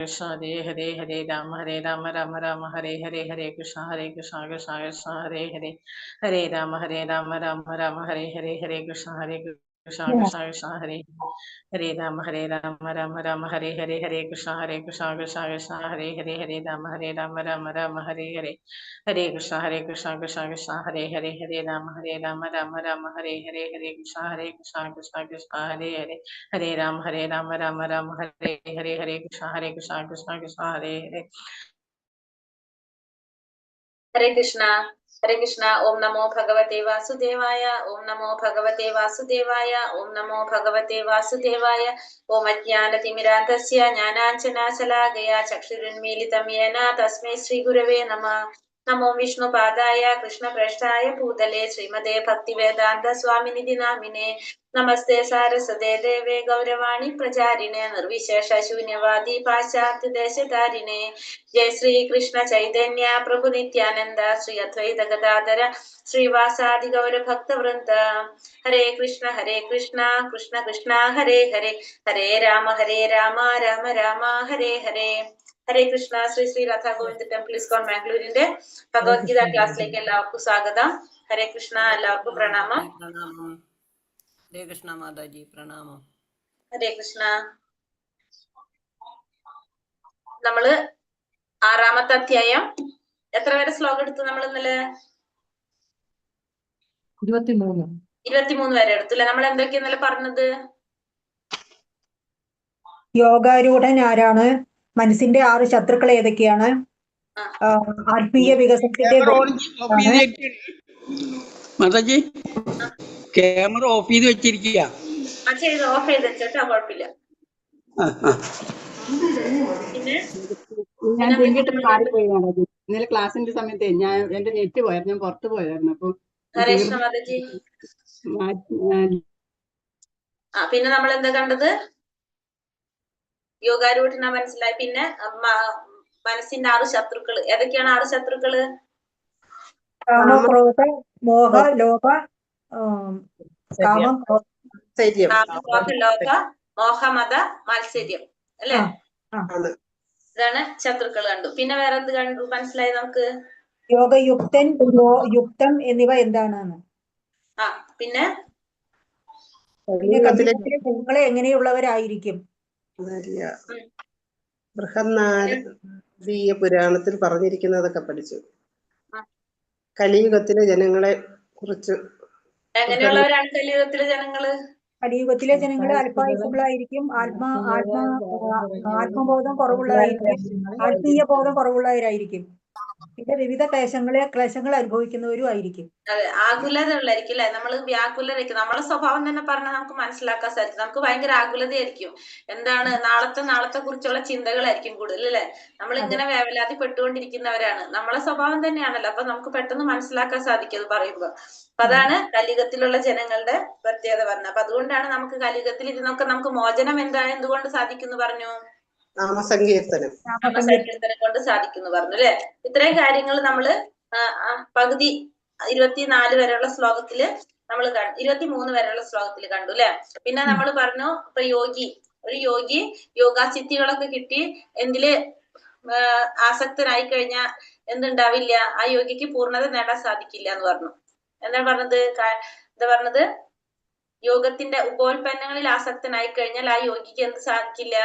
Krishna Hare Hare Hare Rama Rama Rama Hare Hare Hare Krishna Krishna Krishna Hare Hare Hare Rama Rama Rama Hare Hare Hare Krishna Krishna Krishna Hare Hare Rama Rama Rama Hare Hare Hare Krishna Krishna Krishna Hare Hare Hare Rama Rama Rama Hare Hare Hare Krishna Krishna Krishna Hare Hare Hare Rama Rama Rama Hare Hare Hare Krishna Krishna Hare Hare Hare Rama Rama Hare Hare Hare Krishna Krishna Hare Hare Hare Krishna Om Namo Bhagavate Vasudevaya Om Namo Bhagavate Vasudevaya Om Namo Bhagavate Vasudevaya Om Ajnanatimidandasya Jnananjana Salakaya Chakshuruन्मीलितं येन तस्मै श्री गुरवे नमः नमो विष्णुपादाय कृष्णप्रेष्ठाय भूतले श्रीमते भक्तिवेदान्त स्वामिनिधि नामिने नमस्ते सारस्वते देवे गौरवाणी प्रचारिणे निर्विशेष शून्यवादी पाश्चात्य देशधारिणे जय श्री कृष्ण चैतन्य प्रभु नित्यानंद श्री अद्वैत गदाधर श्रीवासादि गौर भक्त वृंद हरे कृष्ण कृष्ण कृष्ण हरे हरे हरे राम राम राम हरे हरे ഹരേ കൃഷ്ണ ശ്രീ ശ്രീ രാധാ ഗോവിന്ദ ടെമ്പിൾ ഇസ്കോൺ ബാംഗ്ലൂരിന്റെ ഭഗവത്ഗീത ക്ലാസ്സിലേക്ക് എല്ലാവർക്കും സ്വാഗതം. ഹരേ കൃഷ്ണ, എല്ലാവർക്കും പ്രണാമം. ഹരേ കൃഷ്ണ മാതാജി പ്രണാമം. ഹരേ കൃഷ്ണ. നമ്മള് 6ാമത്തെ അധ്യായം എത്ര വരെ ശ്ലോകം എടുത്തു? നമ്മൾ ഇന്നലെ 23 വരെ എടുത്തില്ല. നമ്മൾ എന്തൊക്കെയാ ഇന്നലെ പറഞ്ഞത്? യോഗാരൂഢൻ ആരാണ്, മനസ്സിന്റെ 6 ശത്രുക്കൾ ഏതൊക്കെയാണ്, ആത്മീയ വികസനത്തിന്റെ മാതാജി ക്യാമറ ഓഫ് ചെയ്ത് വെച്ചിരിക്കുക. ഓഫ് ചെയ്ത് വെച്ചോട്ടോ, കുഴപ്പമില്ല. ഇന്നലെ ക്ലാസിന്റെ സമയത്ത് എന്റെ നെറ്റ് പോയായിരുന്നു, ഞാൻ പുറത്തു പോയായിരുന്നു. അപ്പൊ പിന്നെ നമ്മൾ എന്താ കണ്ടത്? യോഗാരൂഢന മനസ്സിലായി. പിന്നെ മനസ്സിന്റെ 6 ശത്രുക്കൾ ഏതൊക്കെയാണ്? 6 ശത്രുക്കള് മോഹ ലോക മോഹമത മാത്സര്യം അല്ലെ? ഇതാണ് ശത്രുക്കൾ കണ്ടു. പിന്നെ വേറെ എന്ത് കണ്ടു മനസ്സിലായി നമുക്ക്? യോഗയുക്തൻ, യുക്തം എന്നിവ എന്താണെന്ന്. പിന്നെ ജനങ്ങളെ എങ്ങനെയുള്ളവരായിരിക്കും? ബൃഹന്നാരദീയ പുരാണത്തിൽ പറഞ്ഞിരിക്കുന്നതൊക്കെ പഠിച്ചു. കലിയുഗത്തിലെ ജനങ്ങളെ കുറിച്ച്. എങ്ങനെയുള്ളവരാണ് കലിയുഗത്തിലെ ജനങ്ങള്? കലിയുഗത്തിലെ ജനങ്ങൾ അല്പായുസുകളായിരിക്കും, ആത്മബോധം കുറവുള്ളവരായിരിക്കും, ആത്മീയ ബോധം കുറവുള്ളവരായിരിക്കും, പിന്നെ വിവിധ ക്ലേശങ്ങൾ അനുഭവിക്കുന്നവരും ആയിരിക്കും. അതെ, ആകുലത ഉള്ളായിരിക്കും അല്ലെ? നമ്മള് വ്യാകുലരായിരിക്കും. നമ്മളെ സ്വഭാവം തന്നെ പറഞ്ഞാൽ നമുക്ക് മനസ്സിലാക്കാൻ സാധിക്കും. നമുക്ക് ഭയങ്കര ആകുലതയായിരിക്കും. എന്താണ് നാളത്തെ കുറിച്ചുള്ള ചിന്തകളായിരിക്കും കൂടുതൽ അല്ലെ? നമ്മൾ ഇങ്ങനെ വേവലാതി പെട്ടുകൊണ്ടിരിക്കുന്നവരാണ്. നമ്മളെ സ്വഭാവം തന്നെയാണല്ലോ. അപ്പൊ നമുക്ക് പെട്ടെന്ന് മനസ്സിലാക്കാൻ സാധിക്കും അത് പറയുമ്പോ. അപ്പൊ അതാണ് കലിയുഗത്തിലുള്ള ജനങ്ങളുടെ പ്രത്യേകത പറഞ്ഞത്. അപ്പൊ അതുകൊണ്ടാണ് നമുക്ക് കലിയുഗത്തിൽ ഇതിനൊക്കെ നമുക്ക് മോചനം എന്തുകൊണ്ട് സാധിക്കുന്നു പറഞ്ഞു? നാമസങ്കീർത്തനം കൊണ്ട് സാധിക്കുന്നു പറഞ്ഞു അല്ലെ? ഇത്രയും കാര്യങ്ങൾ നമ്മള് പകുതി 24 വരെയുള്ള ശ്ലോകത്തില് നമ്മൾ 23 വരെയുള്ള ശ്ലോകത്തിൽ കണ്ടു അല്ലെ? പിന്നെ നമ്മൾ പറഞ്ഞു ഇപ്പൊ ഒരു യോഗി യോഗാസിദ്ധികളൊക്കെ കിട്ടി എന്തില് ആസക്തനായി കഴിഞ്ഞാൽ എന്തുണ്ടാവില്ല? ആ യോഗിക്ക് പൂർണ്ണത നേടാൻ സാധിക്കില്ല എന്ന് പറഞ്ഞു. എന്താ പറഞ്ഞത്? യോഗത്തിന്റെ ഉപോൽപ്പന്നങ്ങളിൽ ആസക്തനായി കഴിഞ്ഞാൽ ആ യോഗിക്ക് എന്ത് സാധിക്കില്ല?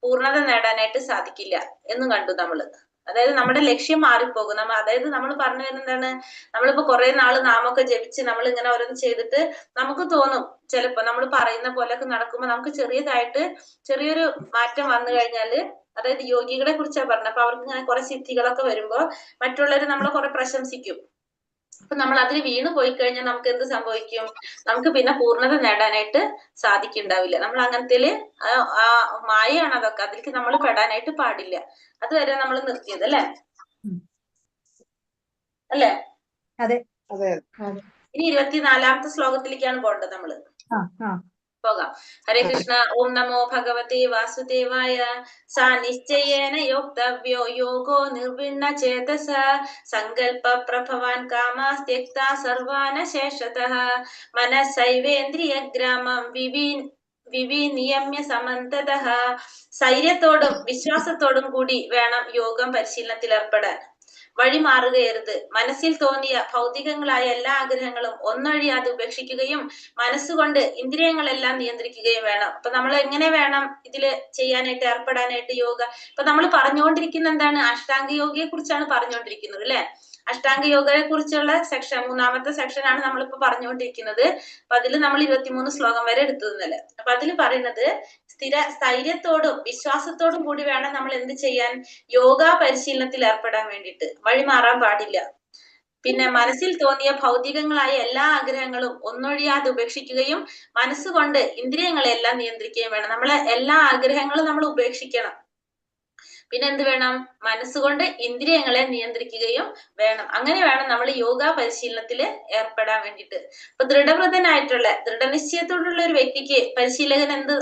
പൂർണ്ണത നേടാനായിട്ട് സാധിക്കില്ല എന്നും കണ്ടു നമ്മള്. അതായത് നമ്മുടെ ലക്ഷ്യം മാറിപ്പോകും. അതായത് നമ്മൾ പറഞ്ഞു വരുന്നതാണ്, നമ്മളിപ്പോ കുറെ നാള് നാമൊക്കെ ജപിച്ച് നമ്മൾ ഇങ്ങനെ ഓരോന്ന് ചെയ്തിട്ട് നമുക്ക് തോന്നും ചിലപ്പോ നമ്മൾ പറയുന്ന പോലെയൊക്കെ നടക്കുമ്പോ നമുക്ക് ചെറിയൊരു മാറ്റം വന്നു കഴിഞ്ഞാല്, അതായത് യോഗികളെ കുറിച്ചാണ് പറഞ്ഞത്. അപ്പൊ അവർക്ക് ഇങ്ങനെ കുറെ സിദ്ധികളൊക്കെ വരുമ്പോ മറ്റുള്ളവര് നമ്മളെ കുറെ പ്രശംസിക്കും. അപ്പൊ നമ്മൾ അതിൽ വീണ് പോയി കഴിഞ്ഞാൽ നമുക്ക് എന്ത് സംഭവിക്കും? നമുക്ക് പിന്നെ പൂർണ്ണത നേടാനായിട്ട് സാധിക്കുന്നുണ്ടാവില്ല. നമ്മൾ അങ്ങനത്തേല് മായയാണ് അതൊക്കെ. അതിലേക്ക് നമ്മൾ പെടാനായിട്ട് പാടില്ല. അതുവരെ നമ്മൾ നിർത്തിയത് അല്ലെ? ഇനി 24ാമത്തെ ശ്ലോകത്തിലേക്കാണ് പോകേണ്ടത് നമ്മള്. പോകാം. ഹരേ കൃഷ്ണ. ഓം നമോ ഭഗവതേ വാസുദേവായ. സാ നിശ്ചയേന യോക്തവ്യോ യോഗോ നിർവിണ്ണ ചേതസ സങ്കൽപ്പ പ്രഭവാൻ കാമാസ്ത്യക്താ സർവാന ശേഷതഃ മനസ്സൈവേന്ദ്രിയ ഗ്രാമം നിയമ സമന്തതഃ. സ്ഥൈര്യത്തോടും വിശ്വാസത്തോടും കൂടി വേണം യോഗം പരിശീലനത്തിൽ ഏർപ്പെടാൻ. വഴിമാറുകയരുത്. മനസ്സിൽ തോന്നിയ ഭൗതികങ്ങളായ എല്ലാ ആഗ്രഹങ്ങളും ഒന്നൊഴിയാതെ ഉപേക്ഷിക്കുകയും മനസ്സുകൊണ്ട് ഇന്ദ്രിയങ്ങളെല്ലാം നിയന്ത്രിക്കുകയും വേണം. അപ്പൊ നമ്മൾ എങ്ങനെ വേണം ഇതില് ചെയ്യാനായിട്ട്, ഏർപ്പെടാനായിട്ട് യോഗ? ഇപ്പൊ നമ്മൾ പറഞ്ഞുകൊണ്ടിരിക്കുന്ന എന്താണ്? അഷ്ടാംഗ യോഗയെ കുറിച്ചാണ് പറഞ്ഞുകൊണ്ടിരിക്കുന്നത് അല്ലെ? അഷ്ടാംഗ യോഗയെ കുറിച്ചുള്ള സെക്ഷൻ, 3-ാമത്തെ സെക്ഷനാണ് നമ്മളിപ്പോ പറഞ്ഞുകൊണ്ടിരിക്കുന്നത്. അപ്പൊ അതിൽ നമ്മൾ 23 ശ്ലോകം വരെ എടുത്തതെന്നല്ലേ. അപ്പൊ അതിൽ പറയുന്നത് സ്ഥൈര്യത്തോടും വിശ്വാസത്തോടും കൂടി വേണം നമ്മൾ എന്ത് ചെയ്യാൻ? യോഗ പരിശീലനത്തിൽ ഏർപ്പെടാൻ വേണ്ടിയിട്ട്. വഴിമാറാൻ പാടില്ല. പിന്നെ മനസ്സിൽ തോന്നിയ ഭൗതികങ്ങളായ എല്ലാ ആഗ്രഹങ്ങളും ഒന്നൊഴിയാതെ ഉപേക്ഷിക്കുകയും മനസ്സുകൊണ്ട് ഇന്ദ്രിയങ്ങളെല്ലാം നിയന്ത്രിക്കുകയും വേണം. നമ്മളെ എല്ലാ ആഗ്രഹങ്ങളും നമ്മൾ ഉപേക്ഷിക്കണം. പിന്നെ എന്ത് വേണം? മനസ്സുകൊണ്ട് ഇന്ദ്രിയങ്ങളെ നിയന്ത്രിക്കുകയും വേണം. അങ്ങനെ വേണം നമ്മൾ യോഗ പരിശീലനത്തിൽ ഏർപ്പെടാൻ വേണ്ടിയിട്ട്. അപ്പൊ ദൃഢവ്രതനായിട്ടുള്ള, ദൃഢനിശ്ചയത്തോടുള്ള ഒരു വ്യക്തിക്ക് പരിശീലകൻ എന്ത്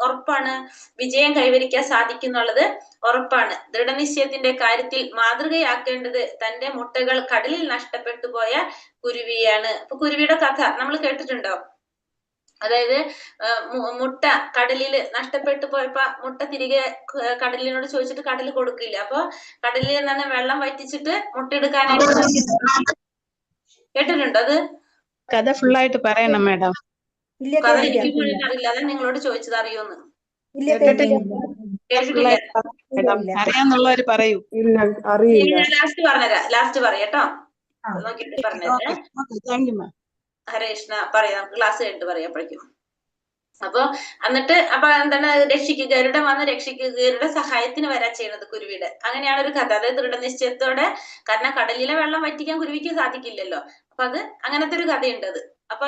ഉറപ്പാണ്? വിജയം കൈവരിക്കാൻ സാധിക്കുന്നുള്ളത് ഉറപ്പാണ്. ദൃഢനിശ്ചയത്തിന്റെ കാര്യത്തിൽ മാതൃകയാക്കേണ്ടത് തന്റെ മുട്ടകൾ കടലിൽ നഷ്ടപ്പെട്ടു പോയ കുരുവിയാണ്. അപ്പൊ കുരുവിയുടെ കഥ നമ്മൾ കേട്ടിട്ടുണ്ടോ? അതായത് മുട്ട കടലിൽ നഷ്ടപ്പെട്ടു പോയപ്പോ മുട്ട തിരികെ കടലിനോട് ചോദിച്ചിട്ട് കടൽ കൊടുക്കില്ല. അപ്പൊ കടലിൽ നിന്നാണ് വെള്ളം വറ്റിച്ചിട്ട് മുട്ട എടുക്കാനായിട്ട് കേട്ടിട്ടുണ്ടോ? അത് കഥ ഫുള്ളായിട്ട് പറയണം മാഡം. കഥ എനിക്ക് മുഴുവൻ അറിയില്ല, അതാ നിങ്ങളോട് ചോദിച്ചത് അറിയോന്ന്. കേട്ടിട്ടില്ല? അറിയാന്നുള്ളവര് പറയൂ. ഞാൻ ലാസ്റ്റ് പറയാട്ടോ, നോക്കിട്ട് പറഞ്ഞേ. Thank you ma'am. Hare Krishna. പറയാം, നമുക്ക് ക്ലാസ് കഴിഞ്ഞിട്ട് പറയാം അപ്പോഴേക്കും. അപ്പൊ എന്നിട്ട് അപ്പൊ എന്താണ്? ഗരുഡൻ വന്ന് ഗരുഡ സഹായത്തിന് വരാ ചെയ്യുന്നത് കുരുവിയുടെ. അങ്ങനെയാണ് ഒരു കഥ. അതായത് ദൃഢനിശ്ചയത്തോടെ, കാരണം കടലിലെ വെള്ളം വറ്റിക്കാൻ കുരുവിക്ക് സാധിക്കില്ലല്ലോ. അപ്പൊ അത് അങ്ങനത്തെ ഒരു കഥയുണ്ട്. അപ്പൊ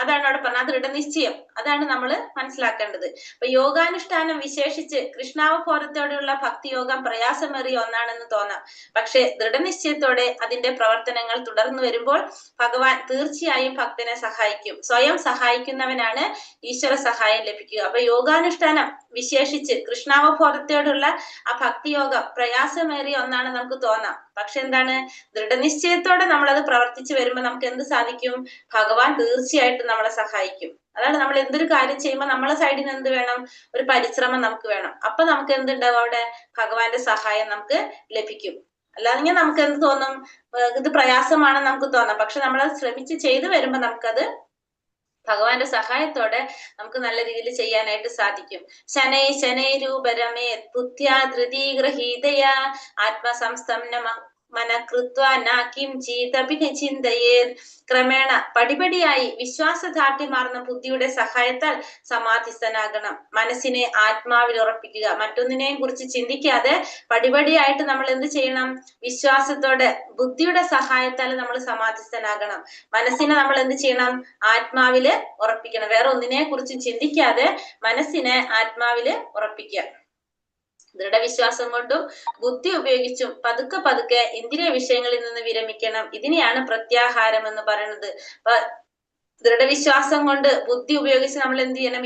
അതാണ് അവിടെ പറഞ്ഞത്, ദൃഢനിശ്ചയം. അതാണ് നമ്മൾ മനസ്സിലാക്കേണ്ടത്. അപ്പൊ യോഗാനുഷ്ഠാനം വിശേഷിച്ച് കൃഷ്ണാവബോധത്തോടെയുള്ള ഭക്തിയോഗം പ്രയാസമേറിയ ഒന്നാണെന്ന് തോന്നാം. പക്ഷെ ദൃഢനിശ്ചയത്തോടെ അതിന്റെ പ്രവർത്തനങ്ങൾ തുടർന്നു വരുമ്പോൾ ഭഗവാൻ തീർച്ചയായും ഭക്തനെ സഹായിക്കും. സ്വയം സഹായിക്കുന്നവനാണ് ഈശ്വര സഹായം ലഭിക്കുക. അപ്പൊ യോഗാനുഷ്ഠാനം വിശേഷിച്ച് കൃഷ്ണാവബോധത്തോടുള്ള ആ ഭക്തിയോഗം പ്രയാസമേറിയ ഒന്നാണ് നമുക്ക് തോന്നാം. പക്ഷെ എന്താണ്? ദൃഢനിശ്ചയത്തോടെ നമ്മളത് പ്രവർത്തിച്ചു വരുമ്പോൾ നമുക്ക് എന്ത് സാധിക്കും? ഭഗവാൻ തീർച്ചയായിട്ടും നമ്മളെ സഹായിക്കും. അതാണ് നമ്മൾ എന്തൊരു കാര്യം ചെയ്യുമ്പോൾ നമ്മളെ സൈഡിൽ നിന്ന് എന്ത് വേണം? ഒരു പരിശ്രമം നമുക്ക് വേണം. അപ്പൊ നമുക്ക് എന്തുണ്ടാവും? അവിടെ ഭഗവാന്റെ സഹായം നമുക്ക് ലഭിക്കും. അല്ലാതെ നമുക്ക് എന്ത് തോന്നും? ഇത് പ്രയാസമാണെന്ന് നമുക്ക് തോന്നാം. പക്ഷെ നമ്മളത് ശ്രമിച്ച് ചെയ്തു വരുമ്പോ നമുക്കത് ഭഗവാന്റെ സഹായത്തോടെ നമുക്ക് നല്ല രീതിയിൽ ചെയ്യാനായിട്ട് സാധിക്കും. ശനൈ ശനൈ രൂപരമേ ബുദ്ധ്യാ ധൃതി ഗ്രഹീതയ ആത്മസംസ്തംന ക്രമേണ പടിപടിയായി വിശ്വാസദാർഢ്യമാർന്ന ബുദ്ധിയുടെ സഹായത്താൽ സമാധിസ്ഥനാകണം. മനസ്സിനെ ആത്മാവിൽ ഉറപ്പിക്കുക. മറ്റൊന്നിനെയും കുറിച്ച് ചിന്തിക്കാതെ പടിപടിയായിട്ട് നമ്മൾ എന്ത് ചെയ്യണം? വിശ്വാസത്തോടെ ബുദ്ധിയുടെ സഹായത്താൽ നമ്മൾ സമാധിസ്ഥനാകണം. മനസ്സിനെ നമ്മൾ എന്ത് ചെയ്യണം? ആത്മാവില് ഉറപ്പിക്കണം. വേറെ ഒന്നിനെ കുറിച്ചും ചിന്തിക്കാതെ മനസ്സിനെ ആത്മാവില് ഉറപ്പിക്കുക. ദൃഢവിശ്വാസം കൊണ്ടും ബുദ്ധി ഉപയോഗിച്ചും പതുക്കെ പതുക്കെ ഇന്ദ്രിയ വിഷയങ്ങളിൽ നിന്ന് വിരമിക്കണം. ഇതിനെയാണ് പ്രത്യാഹാരം എന്ന് പറയുന്നത്. അപ്പൊ ദൃഢവിശ്വാസം കൊണ്ട് ബുദ്ധി ഉപയോഗിച്ച് നമ്മൾ എന്ത് ചെയ്യണം?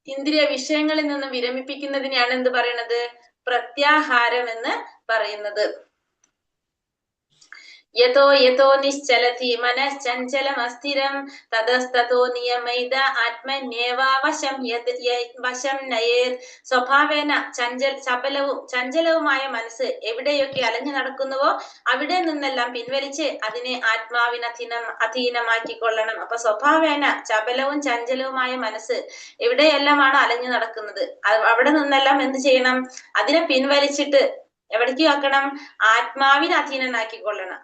ഇന്ദ്രിയ വിഷയങ്ങളിൽ നിന്ന് വിരമിപ്പിക്കുന്നതിനെയാണ് എന്ത് പറയുന്നത്? പ്രത്യാഹാരം എന്ന് പറയുന്നത്. യതോ യതോ നിശ്ചലതി മനശ്ചഞ്ചലമസ്ഥിരം തതസ്തതോ നിയമൈത ആത്മന്യേവാവശം വശം നയേത്. സ്വഭാവേന ചപലവും ചഞ്ചലവുമായ മനസ്സ് എവിടെയൊക്കെ അലഞ്ഞു നടക്കുന്നുവോ അവിടെ നിന്നെല്ലാം പിൻവലിച്ച് അതിനെ ആത്മാവിന് അധീനമാക്കിക്കൊള്ളണം. അപ്പൊ സ്വഭാവേന ചപലവും ചഞ്ചലവുമായ മനസ്സ് എവിടെയെല്ലാമാണ് അലഞ്ഞു നടക്കുന്നത് അവിടെ നിന്നെല്ലാം എന്ത് ചെയ്യണം? അതിനെ പിൻവലിച്ചിട്ട് എവിടേക്ക് ആക്കണം? ആത്മാവിന് അധീനനാക്കിക്കൊള്ളണം.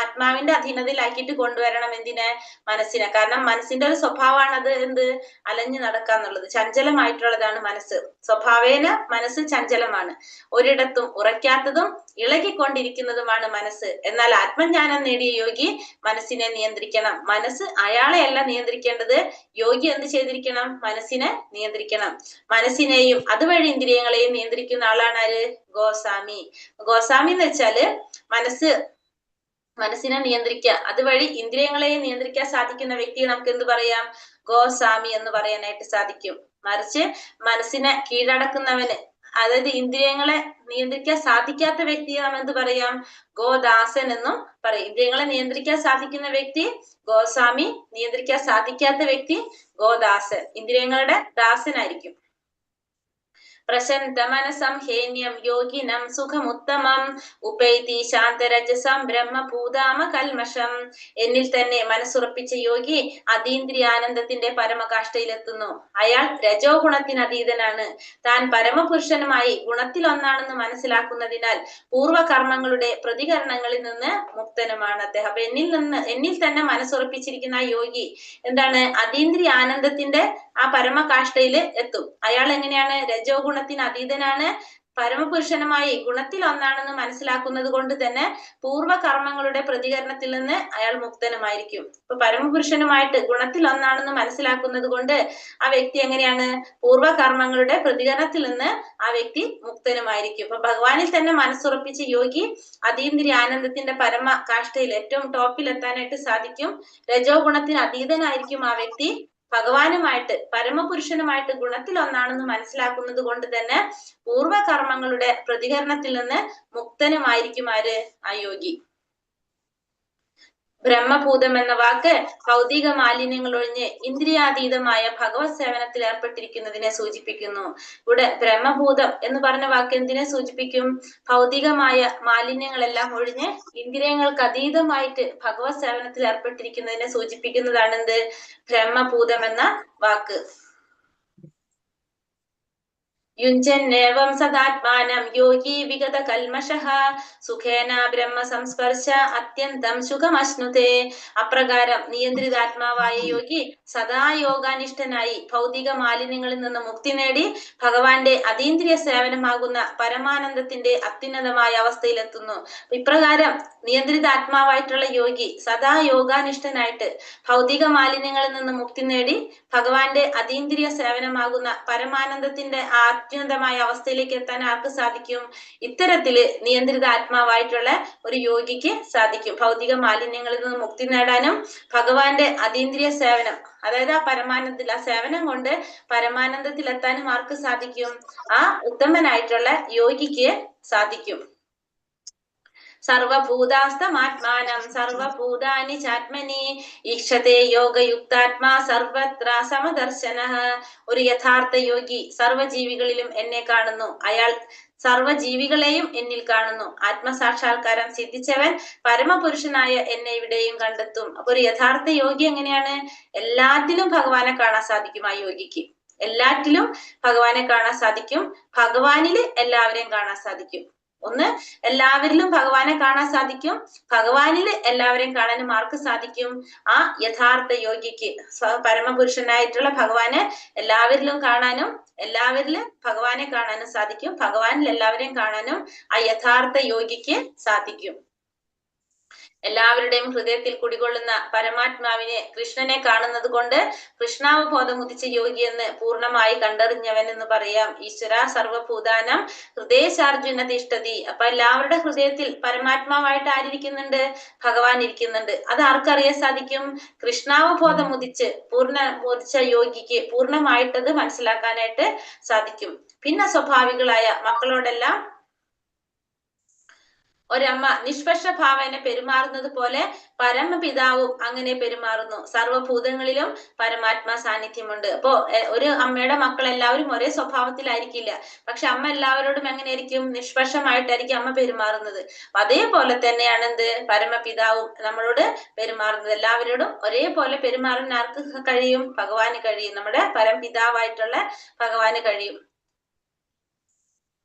ആത്മാവിന്റെ അധീനതയിലാക്കിയിട്ട് കൊണ്ടുവരണം. എന്തിനെ? മനസ്സിനെ. കാരണം മനസ്സിന്റെ ഒരു സ്വഭാവമാണ് അത് എന്ത്? അലഞ്ഞു നടക്കാന്നുള്ളത്. ചഞ്ചലമായിട്ടുള്ളതാണ് മനസ്സ്. സ്വഭാവേന മനസ്സ് ചഞ്ചലമാണ്. ഒരിടത്തും ഉറയ്ക്കാത്തതും ഇളകിക്കൊണ്ടിരിക്കുന്നതുമാണ് മനസ്സ്. എന്നാൽ ആത്മജ്ഞാനം നേടിയ യോഗി മനസ്സിനെ നിയന്ത്രിക്കണം. മനസ്സ് അയാളെയല്ല നിയന്ത്രിക്കേണ്ടത്. യോഗി എന്ത് ചെയ്തിരിക്കണം? മനസ്സിനെ നിയന്ത്രിക്കണം. മനസ്സിനെയും അതുവഴി ഇന്ദ്രിയങ്ങളെയും നിയന്ത്രിക്കുന്ന ആളാണ് ആര്? ഗോസ്വാമി. ഗോസ്വാമി എന്ന് വെച്ചാല് മനസ്സിനെ നിയന്ത്രിക്കുക, അതുവഴി ഇന്ദ്രിയങ്ങളെയും നിയന്ത്രിക്കാൻ സാധിക്കുന്ന വ്യക്തിയെ നമുക്ക് എന്ത് പറയാം? ഗോസ്വാമി എന്ന് പറയാനായിട്ട് സാധിക്കും. മറിച്ച് മനസ്സിനെ കീഴടക്കുന്നവന്, അതായത് ഇന്ദ്രിയങ്ങളെ നിയന്ത്രിക്കാൻ സാധിക്കാത്ത വ്യക്തിയെ നമ്മൾ എന്ത് പറയാം? ഗോദാസൻ എന്നും പറയും. ഇന്ദ്രിയങ്ങളെ നിയന്ത്രിക്കാൻ സാധിക്കുന്ന വ്യക്തി ഗോസ്വാമി, നിയന്ത്രിക്കാൻ സാധിക്കാത്ത വ്യക്തി ഗോദാസൻ, ഇന്ദ്രിയങ്ങളുടെ ദാസനായിരിക്കും. പ്രശന്തമനസം ഹേന്യം യോഗിനം സുഖമുത്തമം ഉപൈതി ശാന്തരജസം ബ്രഹ്മഭൂതാമ കൽമഷം. എന്നിൽ തന്നെ മനസ്സുറപ്പിച്ച യോഗി അതീന്ദ്രിയാനന്ദത്തിന്റെ പരമകാഷ്ഠയിലെത്തുന്നു. അയാൾ രജോ ഗുണത്തിന് അതീതനാണ്. താൻ പരമപുരുഷനുമായി ഗുണത്തിലൊന്നാണെന്ന് മനസ്സിലാക്കുന്നതിനാൽ പൂർവകർമ്മങ്ങളുടെ പ്രതികരണങ്ങളിൽ നിന്ന് മുക്തനുമാണ് അദ്ദേഹം. അപ്പൊ എന്നിൽ തന്നെ മനസ്സുറപ്പിച്ചിരിക്കുന്ന ആ യോഗി എന്താണ്? അതീന്ദ്രിയ ആനന്ദത്തിന്റെ ആ പരമകാഷ്ഠയിൽ എത്തും. അയാൾ എങ്ങനെയാണ്? രജോ ഗുണത്തിന് അതീതനാണ്, പരമപുരുഷനുമായി ഗുണത്തിൽ ഒന്നാണെന്ന് മനസ്സിലാക്കുന്നത് കൊണ്ട് തന്നെ പൂർവകർമ്മങ്ങളുടെ പ്രതികരണത്തിൽ നിന്ന് അയാൾ മുക്തനുമായിരിക്കും. ഇപ്പൊ പരമപുരുഷനുമായിട്ട് ഗുണത്തിൽ ഒന്നാണെന്ന് മനസ്സിലാക്കുന്നത് കൊണ്ട് ആ വ്യക്തി എങ്ങനെയാണ്? പൂർവകർമ്മങ്ങളുടെ പ്രതികരണത്തിൽ നിന്ന് ആ വ്യക്തി മുക്തനുമായിരിക്കും. ഇപ്പൊ ഭഗവാനിൽ തന്നെ മനസ്സുറപ്പിച്ച യോഗി അതീന്ദ്രിയ ആനന്ദത്തിന്റെ പരമ കാഷ്ഠയിൽ ഏറ്റവും ടോപ്പിൽ എത്താനായിട്ട് സാധിക്കും. രജോ ഗുണത്തിന് അതീതനായിരിക്കും ആ വ്യക്തി. ഭഗവാനുമായിട്ട് പരമപുരുഷനുമായിട്ട് ഗുണത്തിൽ ഒന്നാണെന്ന് മനസ്സിലാക്കുന്നത് കൊണ്ട് തന്നെ പൂർവകർമ്മങ്ങളുടെ പ്രതികരണത്തിൽ നിന്ന് മുക്തനുമായിരിക്കും ആര്? ആ യോഗി. ബ്രഹ്മഭൂതം എന്ന വാക്ക് ഭൗതിക മാലിന്യങ്ങൾ ഒഴിഞ്ഞ് ഇന്ദ്രിയാതീതമായ ഭഗവത് സേവനത്തിൽ ഏർപ്പെട്ടിരിക്കുന്നതിനെ സൂചിപ്പിക്കുന്നു. ഇവിടെ ബ്രഹ്മഭൂതം എന്ന് പറഞ്ഞ വാക്ക് എന്തിനെ സൂചിപ്പിക്കും? ഭൗതികമായ മാലിന്യങ്ങളെല്ലാം ഒഴിഞ്ഞ് ഇന്ദ്രിയങ്ങൾക്ക് അതീതമായിട്ട് ഭഗവത് സേവനത്തിൽ ഏർപ്പെട്ടിരിക്കുന്നതിനെ സൂചിപ്പിക്കുന്നതാണ് എന്ത്? ബ്രഹ്മഭൂതം എന്ന വാക്ക്. യുഞ്ജന്നേവം സദാത്മാനം യോഗി വിഗത കൽമഷഃ സുഖേന ബ്രഹ്മ സംസ്പർശ അത്യന്തം സുഖമശ്നുതേ. അപ്രകാരം നിയന്ത്രിതാത്മാവായ യോഗി സദാ യോഗാനിഷ്ഠനായി ഭൗതിക മാലിന്യങ്ങളിൽ നിന്ന് മുക്തി നേടി ഭഗവാന്റെ അതീന്ദ്രിയ സേവനമാകുന്ന പരമാനന്ദത്തിന്റെ അത്യുന്നതമായ അവസ്ഥയിലെത്തുന്നു. ഇപ്രകാരം നിയന്ത്രിതാത്മാവായിട്ടുള്ള യോഗി സദാ യോഗാനിഷ്ഠനായിട്ട് ഭൗതിക മാലിന്യങ്ങളിൽ നിന്ന് മുക്തി നേടി ഭഗവാന്റെ അതീന്ദ്രിയ സേവനമാകുന്ന പരമാനന്ദത്തിന്റെ ആ അത്യുന്നതമായ അവസ്ഥയിലേക്ക് എത്താൻ ആർക്ക് സാധിക്കും? ഇത്തരത്തില് നിയന്ത്രിത ആത്മാവായിട്ടുള്ള ഒരു യോഗിക്ക് സാധിക്കും. ഭൗതിക മാലിന്യങ്ങളിൽ നിന്ന് മുക്തി നേടാനും ഭഗവാന്റെ അതീന്ദ്രിയ സേവനം, അതായത് ആ പരമാനന്ദത്തിൽ ആ സേവനം കൊണ്ട് പരമാനന്ദത്തിൽ എത്താനും ആർക്ക് സാധിക്കും? ആ ഉത്തമനായിട്ടുള്ള യോഗിക്ക് സാധിക്കും. സർവഭൂതാസ്തമാത്മാനം സർവഭൂതാനി ചാത്മനി ഈക്ഷതേ യോഗയുക്താത്മാ സർവത്ര സമദർശനഃ. ഒരു യഥാർത്ഥ യോഗി സർവജീവികളിലും എന്നെ കാണുന്നു. അയാൾ സർവജീവികളെയും എന്നിൽ കാണുന്നു. ആത്മസാക്ഷാത്കാരം സിദ്ധിച്ചവൻ പരമപുരുഷനായ എന്നെ ഇവിടെയും കണ്ടെത്തും. അപ്പൊ ഒരു യഥാർത്ഥ യോഗി എങ്ങനെയാണ്? എല്ലാത്തിലും ഭഗവാനെ കാണാൻ സാധിക്കും. ആ യോഗിക്ക് എല്ലാറ്റിലും ഭഗവാനെ കാണാൻ സാധിക്കും. ഭഗവാനില് എല്ലാവരെയും കാണാൻ സാധിക്കും. ഒന്ന്, എല്ലാവരിലും ഭഗവാനെ കാണാൻ സാധിക്കും. ഭഗവാനില് എല്ലാവരെയും കാണാനും ആർക്ക് സാധിക്കും? ആ യഥാർത്ഥ യോഗിക്ക്. പരമപുരുഷനായിട്ടുള്ള ഭഗവാനെ എല്ലാവരിലും കാണാനും എല്ലാവരിലും ഭഗവാനെ കാണാനും സാധിക്കും. ഭഗവാനിൽ എല്ലാവരെയും കാണാനും ആ യഥാർത്ഥ യോഗിക്ക് സാധിക്കും. എല്ലാവരുടെയും ഹൃദയത്തിൽ കുടികൊള്ളുന്ന പരമാത്മാവിനെ, കൃഷ്ണനെ കാണുന്നത് കൊണ്ട് കൃഷ്ണാവബോധം ഉദിച്ച യോഗി എന്ന് പൂർണ്ണമായി കണ്ടറിഞ്ഞവൻ എന്ന് പറയാം. ഈശ്വര സർവഭൂതാനം ഹൃദയശാർജുന തിഷ്ഠതി. അപ്പൊ എല്ലാവരുടെ ഹൃദയത്തിൽ പരമാത്മാവായിട്ട് ആരിയ്ക്കുന്നുണ്ട്? ഭഗവാൻ ഇരിക്കുന്നുണ്ട്. അത് ആർക്കറിയാൻ സാധിക്കും? കൃഷ്ണാവബോധം ഉദിച്ച യോഗിക്ക് പൂർണ്ണമായിട്ടത് മനസ്സിലാക്കാനായിട്ട് സാധിക്കും. ഭിന്ന സ്വഭാവികളായ മക്കളോടെല്ലാം ഒരമ്മ നിഷ്പക്ഷ ഭാവേന പെരുമാറുന്നത് പോലെ പരമപിതാവും അങ്ങനെ പെരുമാറുന്നു. സർവഭൂതങ്ങളിലും പരമാത്മാ സാന്നിധ്യമുണ്ട്. അപ്പോ ഒരു അമ്മയുടെ മക്കൾ എല്ലാവരും ഒരേ സ്വഭാവത്തിലായിരിക്കില്ല. പക്ഷെ അമ്മ എല്ലാവരോടും എങ്ങനെയായിരിക്കും? നിഷ്പക്ഷമായിട്ടായിരിക്കും അമ്മ പെരുമാറുന്നത്. അതേപോലെ തന്നെയാണ് എന്ത്? പരമപിതാവും നമ്മളോട് പെരുമാറുന്നത്. എല്ലാവരോടും ഒരേപോലെ പെരുമാറാൻ ആർക്ക് കഴിയും? ഭഗവാന് കഴിയും. നമ്മുടെ പരമപിതാവായിട്ടുള്ള ഭഗവാന് കഴിയും.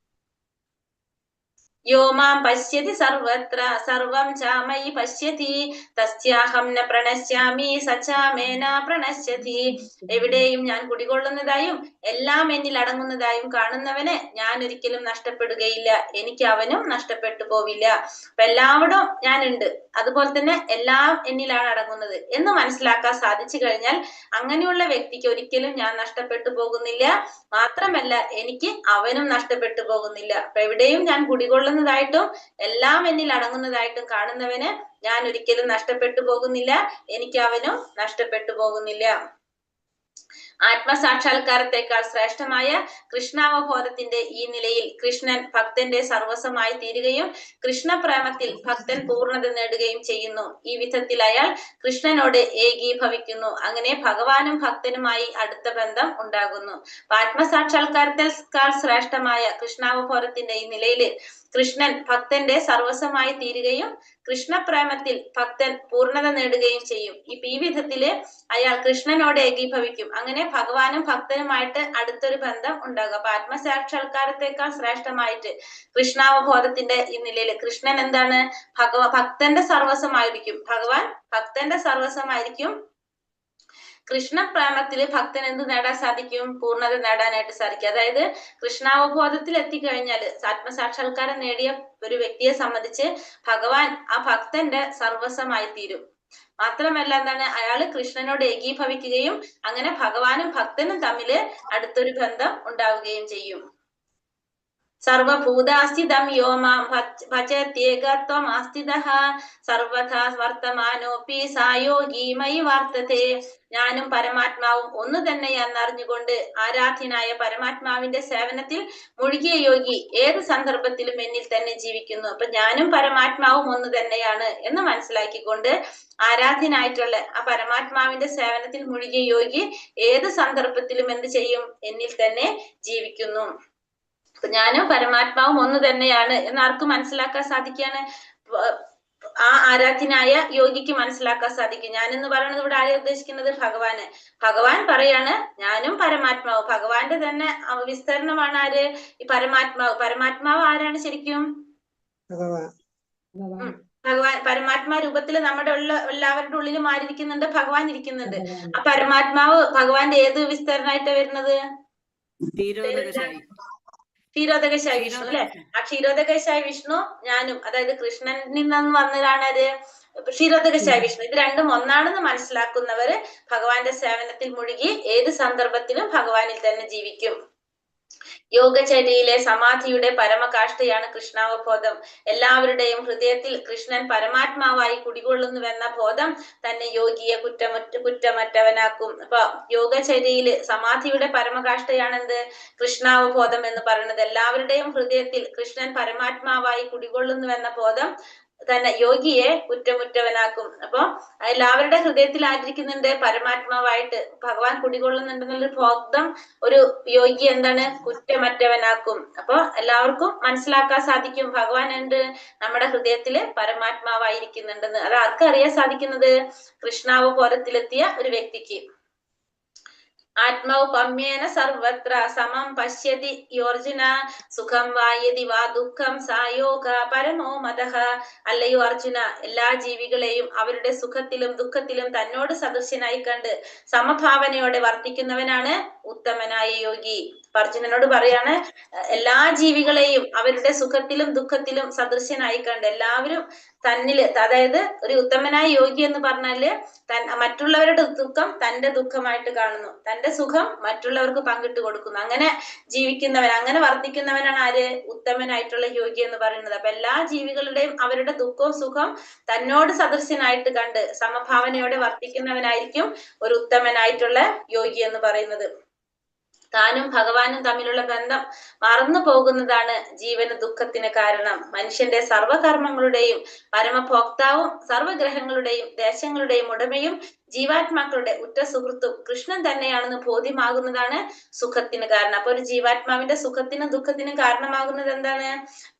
യോ മാം പശ്യതി സർവത്ര സർവം ചാമയി പശ്യതി തസ്യാഹം ന പ്രണശ്യാമി സചാമേന പ്രണശ്യതി. എവിടെയും ഞാൻ കുടികൊള്ളുന്നതായും എല്ലാം എന്നിൽ അടങ്ങുന്നതായും കാണുന്നവനെ ഞാൻ ഒരിക്കലും നഷ്ടപ്പെടുകയില്ല. എനിക്ക് അവനും നഷ്ടപ്പെട്ടു പോവില്ല. അപ്പൊ എല്ലാവരും ഞാനുണ്ട്, അതുപോലെ തന്നെ എല്ലാം എന്നിലാണ് അടങ്ങുന്നത് എന്ന് മനസ്സിലാക്കാൻ സാധിച്ചു കഴിഞ്ഞാൽ അങ്ങനെയുള്ള വ്യക്തിക്ക് ഒരിക്കലും ഞാൻ നഷ്ടപ്പെട്ടു പോകുന്നില്ല. മാത്രമല്ല എനിക്ക് അവനും നഷ്ടപ്പെട്ടു പോകുന്നില്ല. അപ്പൊ എവിടെയും ഞാൻ കുടികൊള്ളുന്നതായിട്ടും എല്ലാം എന്നിൽ അടങ്ങുന്നതായിട്ടും കാണുന്നവന് ഞാൻ ഒരിക്കലും നഷ്ടപ്പെട്ടു പോകുന്നില്ല. എനിക്ക് അവനും നഷ്ടപ്പെട്ടു പോകുന്നില്ല. ആത്മസാക്ഷാത്കാരത്തെക്കാൾ ശ്രേഷ്ഠമായ കൃഷ്ണാവബോധത്തിന്റെ ഈ നിലയിൽ കൃഷ്ണൻ ഭക്തന്റെ സർവസ്വമായി തീരുകയും കൃഷ്ണപ്രേമത്തിൽ ഭക്തൻ പൂർണ്ണത നേടുകയും ചെയ്യുന്നു. ഈ വിധത്തിൽ അയാൾ കൃഷ്ണനോട് ഏകീഭവിക്കുന്നു. അങ്ങനെ ഭഗവാനും ഭക്തനുമായി അടുത്ത ബന്ധം ഉണ്ടാകുന്നു. ആത്മസാക്ഷാത്കാരത്തെക്കാൾ ശ്രേഷ്ഠമായ കൃഷ്ണാവബോധത്തിന്റെ ഈ നിലയിൽ കൃഷ്ണൻ ഭക്തന്റെ സർവസ്വമായി തീരുകയും കൃഷ്ണപ്രേമത്തിൽ ഭക്തൻ പൂർണ്ണത നേടുകയും ചെയ്യും. ഈ വിധത്തില് അയാൾ കൃഷ്ണനോട് ഏകീഭവിക്കും. അങ്ങനെ ഭഗവാനും ഭക്തനുമായിട്ട് അടുത്തൊരു ബന്ധം ഉണ്ടാകും. അപ്പൊ ആത്മസാക്ഷാത്കാരത്തെക്കാൾ ശ്രേഷ്ഠമായിട്ട് കൃഷ്ണാവബോധത്തിന്റെ ഈ നിലയിൽ കൃഷ്ണൻ എന്താണ്? ഭക്തന്റെ സർവസ്വമായിരിക്കും. ഭഗവാൻ ഭക്തന്റെ സർവസ്വമായിരിക്കും. കൃഷ്ണപ്രേമത്തില് ഭക്തൻ എന്ത് നേടാൻ സാധിക്കും? പൂർണ്ണത നേടാനായിട്ട് സാധിക്കും. അതായത് കൃഷ്ണാവബോധത്തിൽ എത്തിക്കഴിഞ്ഞാൽ ആത്മസാക്ഷാത്കാരം നേടിയ ഒരു വ്യക്തിയെ സംബന്ധിച്ച് ഭഗവാൻ ആ ഭക്തന്റെ സർവസ്വമായി തീരും. മാത്രമല്ല എന്താണ്? അയാള് കൃഷ്ണനോട് ഏകീഭവിക്കുകയും അങ്ങനെ ഭഗവാനും ഭക്തനും തമ്മില് അടുത്തൊരു ബന്ധം ഉണ്ടാവുകയും ചെയ്യും. സർവഭൂതാസ്ഥിതം യോ മാം ഭജത്യേകത്വമാസ്ഥിതഃ സർവഥാ വർത്തമാനോപി സായോഗി മയി വർത്തതേ. ഞാനും പരമാത്മാവും ഒന്ന് തന്നെയെന്നറിഞ്ഞുകൊണ്ട് ആരാധ്യനായ പരമാത്മാവിന്റെ സേവനത്തിൽ മുഴുകിയ യോഗി ഏത് സന്ദർഭത്തിലും എന്നിൽ തന്നെ ജീവിക്കുന്നു. അപ്പൊ ഞാനും പരമാത്മാവും ഒന്ന് തന്നെയാണ് എന്ന് മനസ്സിലാക്കിക്കൊണ്ട് ആരാധ്യനായിട്ടുള്ള ആ പരമാത്മാവിന്റെ സേവനത്തിൽ മുഴുകിയ യോഗി ഏത് സന്ദർഭത്തിലും എന്ത് ചെയ്യും? എന്നിൽ തന്നെ ജീവിക്കുന്നു. അപ്പൊ ഞാനും പരമാത്മാവും ഒന്ന് തന്നെയാണ് എന്ന് ആർക്ക് മനസ്സിലാക്കാൻ സാധിക്കാണ്? ആ ആരാധ്യനായ യോഗിക്ക് മനസ്സിലാക്കാൻ സാധിക്കും. ഞാൻ എന്ന് പറയുന്നത് ഇവിടെ ആരെ ഉദ്ദേശിക്കുന്നത്? ഭഗവാന്. ഭഗവാൻ പറയാണ് ഞാനും പരമാത്മാവ്. ഭഗവാന്റെ തന്നെ വിസ്തരണമാണ് ആര്? ഈ പരമാത്മാവ്. പരമാത്മാവ് ആരാണ് ശരിക്കും? ഭഗവാൻ. പരമാത്മാ രൂപത്തിൽ നമ്മുടെ എല്ലാവരുടെ ഉള്ളിലും ആരിയ്ക്കുന്നുണ്ട്? ഭഗവാൻ ഇരിക്കുന്നുണ്ട്. ആ പരമാത്മാവ് ഭഗവാന്റെ ഏത് വിസ്തരണമായിട്ടാ വരുന്നത്? ക്ഷീരോദകശായി വിഷ്ണു അല്ലെ? ആ ക്ഷീരോദകശായി വിഷ്ണു ഞാനും, അതായത് കൃഷ്ണനിൽ നിന്ന് വന്നതാണ് അത് ക്ഷീരോദകശായി വിഷ്ണു. ഇത് രണ്ടും ഒന്നാണെന്ന് മനസ്സിലാക്കുന്നവര് ഭഗവാന്റെ സേവനത്തിൽ മുഴുകി ഏത് സന്ദർഭത്തിലും ഭഗവാനിൽ തന്നെ ജീവിക്കും. യോഗചര്യയിലെ സമാധിയുടെ പരമകാഷ്ഠയാണ് കൃഷ്ണാവബോധം. എല്ലാവരുടെയും ഹൃദയത്തിൽ കൃഷ്ണൻ പരമാത്മാവായി കുടികൊള്ളുന്നുവെന്ന ബോധം തന്നെ യോഗിയെ കുറ്റമറ്റവനാക്കും. അപ്പൊ യോഗചര്യയില് സമാധിയുടെ പരമകാഷ്ഠയാണ് എന്ത്? കൃഷ്ണാവബോധം എന്ന് പറയുന്നത്. എല്ലാവരുടെയും ഹൃദയത്തിൽ കൃഷ്ണൻ പരമാത്മാവായി കുടികൊള്ളുന്നുവെന്ന ബോധം തന്നെ യോഗിയെ കുറ്റമുറ്റവനാക്കും. അപ്പൊ എല്ലാവരുടെ ഹൃദയത്തിൽ ആയിരിക്കുന്നുണ്ട് പരമാത്മാവായിട്ട് ഭഗവാൻ കുടികൊള്ളുന്നുണ്ടെന്നുള്ള ബോധം ഒരു യോഗി എന്താണ്? കുറ്റമറ്റവനാക്കും. അപ്പൊ എല്ലാവർക്കും മനസ്സിലാക്കാൻ സാധിക്കും ഭഗവാൻ ഉണ്ട് നമ്മുടെ ഹൃദയത്തില് പരമാത്മാവായിരിക്കുന്നുണ്ടെന്ന്. അത് ആർക്കറിയാൻ സാധിക്കുന്നത്? കൃഷ്ണാവബോധത്തിലെത്തിയ ഒരു വ്യക്തിക്ക്. ആത്മൗപമ്യേന സർവത്ര സമം പശ്യതി യോർജുന സുഖം വായതി വാ ദുഃഖം സായോഗ പരമോ മതഃ. അല്ലയോ അർജുന, എല്ലാ ജീവികളെയും അവരുടെ സുഖത്തിലും ദുഃഖത്തിലും തന്നോട് സദൃശ്യനായി കണ്ട് സമഭാവനയോടെ വർത്തിക്കുന്നവനാണ് ഉത്തമനായ യോഗി. അർജുനനോട് പറയാണ് എല്ലാ ജീവികളെയും അവരുടെ സുഖത്തിലും ദുഃഖത്തിലും സദൃശ്യനായി കണ്ട് എല്ലാവരും തന്നില്, അതായത് ഒരു ഉത്തമനായ യോഗി എന്ന് പറഞ്ഞാല് മറ്റുള്ളവരുടെ ദുഃഖം തന്റെ ദുഃഖമായിട്ട് കാണുന്നു, തന്റെ സുഖം മറ്റുള്ളവർക്ക് പങ്കിട്ട് കൊടുക്കുന്നു. അങ്ങനെ ജീവിക്കുന്നവൻ, അങ്ങനെ വർദ്ധിക്കുന്നവനാണ് ആര്? ഉത്തമനായിട്ടുള്ള യോഗി എന്ന് പറയുന്നത്. അപ്പൊ എല്ലാ ജീവികളുടെയും അവരുടെ ദുഃഖവും സുഖം തന്നോട് സദൃശ്യനായിട്ട് കണ്ട് സമഭാവനയോടെ വർദ്ധിക്കുന്നവനായിരിക്കും ഒരു ഉത്തമനായിട്ടുള്ള യോഗി എന്ന് പറയുന്നത്. താനും ഭഗവാനും തമ്മിലുള്ള ബന്ധം മറന്നു പോകുന്നതാണ് ജീവന് ദുഃഖത്തിന് കാരണം. മനുഷ്യന്റെ സർവകർമ്മങ്ങളുടെയും പരമഭോക്താവും സർവഗ്രഹങ്ങളുടെയും ദേശങ്ങളുടെയും ഉടമയും ജീവാത്മാക്കളുടെ ഉറ്റ സുഹൃത്തും കൃഷ്ണൻ തന്നെയാണെന്ന് ബോധ്യമാകുന്നതാണ് സുഖത്തിന് കാരണം. അപ്പൊ ഒരു ജീവാത്മാവിന്റെ സുഖത്തിനും ദുഃഖത്തിനും കാരണമാകുന്നത് എന്താണ്?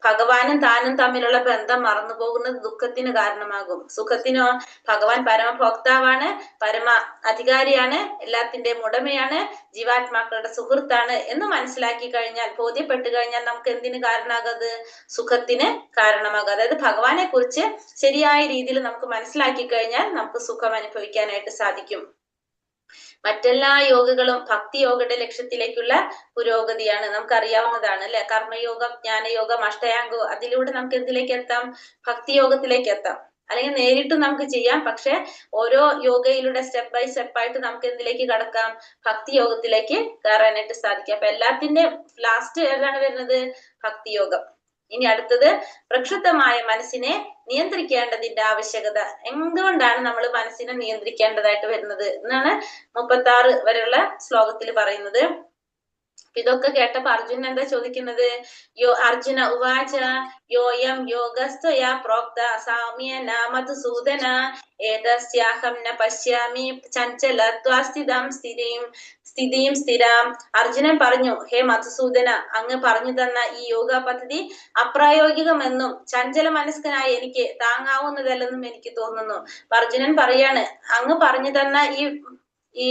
ഭഗവാനും താനും തമ്മിലുള്ള ബന്ധം മറന്നു പോകുന്നത് ദുഃഖത്തിന് കാരണമാകും. സുഖത്തിനോ ഭഗവാൻ പരമഭോക്താവാണ്, പരമ അധികാരിയാണ്, എല്ലാത്തിന്റെയും ഉടമയാണ്, ജീവാത്മാക്കളുടെ സുഹൃത്താണ് എന്ന് മനസ്സിലാക്കി കഴിഞ്ഞാൽ, ബോധ്യപ്പെട്ടു കഴിഞ്ഞാൽ നമുക്ക് എന്തിന് കാരണമാകത്? സുഖത്തിന് കാരണമാകും. അതായത് ഭഗവാനെ കുറിച്ച് ശരിയായ രീതിയിൽ നമുക്ക് മനസ്സിലാക്കി കഴിഞ്ഞാൽ നമുക്ക് സുഖം അനുഭവിക്കാനായിട്ട് സാധിക്കും. മറ്റെല്ലാ യോഗകളും ഭക്തി യോഗയുടെ ലക്ഷ്യത്തിലേക്കുള്ള പുരോഗതിയാണ്. നമുക്കറിയാവുന്നതാണ് അല്ലെ? കർമ്മയോഗം, ജ്ഞാനയോഗം, അഷ്ടയാംഗം, അതിലൂടെ നമുക്ക് എന്തിലേക്ക് എത്താം? ഭക്തിയോഗത്തിലേക്ക് എത്താം. അല്ലെങ്കിൽ നേരിട്ട് നമുക്ക് ചെയ്യാം. പക്ഷെ ഓരോ യോഗയിലൂടെ സ്റ്റെപ്പ് ബൈ സ്റ്റെപ്പ് ആയിട്ട് നമുക്ക് എന്തിലേക്ക് കടക്കാം? ഭക്തി യോഗത്തിലേക്ക് കയറാനായിട്ട് സാധിക്കാം. അപ്പൊ എല്ലാത്തിന്റെ ലാസ്റ്റ് ഏതാണ് വരുന്നത്? ഭക്തിയോഗം. ഇനി അടുത്തത് പ്രക്ഷുബ്ധമായ മനസ്സിനെ നിയന്ത്രിക്കേണ്ടതിന്റെ ആവശ്യകത. എന്തുകൊണ്ടാണ് നമ്മൾ മനസ്സിനെ നിയന്ത്രിക്കേണ്ടതായിട്ട് വരുന്നത് എന്നാണ് 36 വരെയുള്ള ശ്ലോകത്തിൽ പറയുന്നത്. ഇതൊക്കെ കേട്ടപ്പോ അർജുനൻ എന്താ ചോദിക്കുന്നത്? അർജുന ഉവാച യോയം യോഗസ്ത്വയാ പ്രോക്ത സാമ്യേന മധുസൂദന ഏതസ്യാഹം ന പശ്യാമി ചഞ്ചലത്വാ സ്ഥിതിം സ്ഥിരാം. അർജുനൻ പറഞ്ഞു, ഹേ മധുസൂദന, അങ്ങ് പറഞ്ഞു തന്ന ഈ യോഗ പദ്ധതി അപ്രായോഗികമെന്നും ചഞ്ചല മനസ്കനായ എനിക്ക് താങ്ങാവുന്നതല്ലെന്നും എനിക്ക് തോന്നുന്നു. അർജുനൻ പറയാണ്, അങ്ങ് പറഞ്ഞു തന്ന ഈ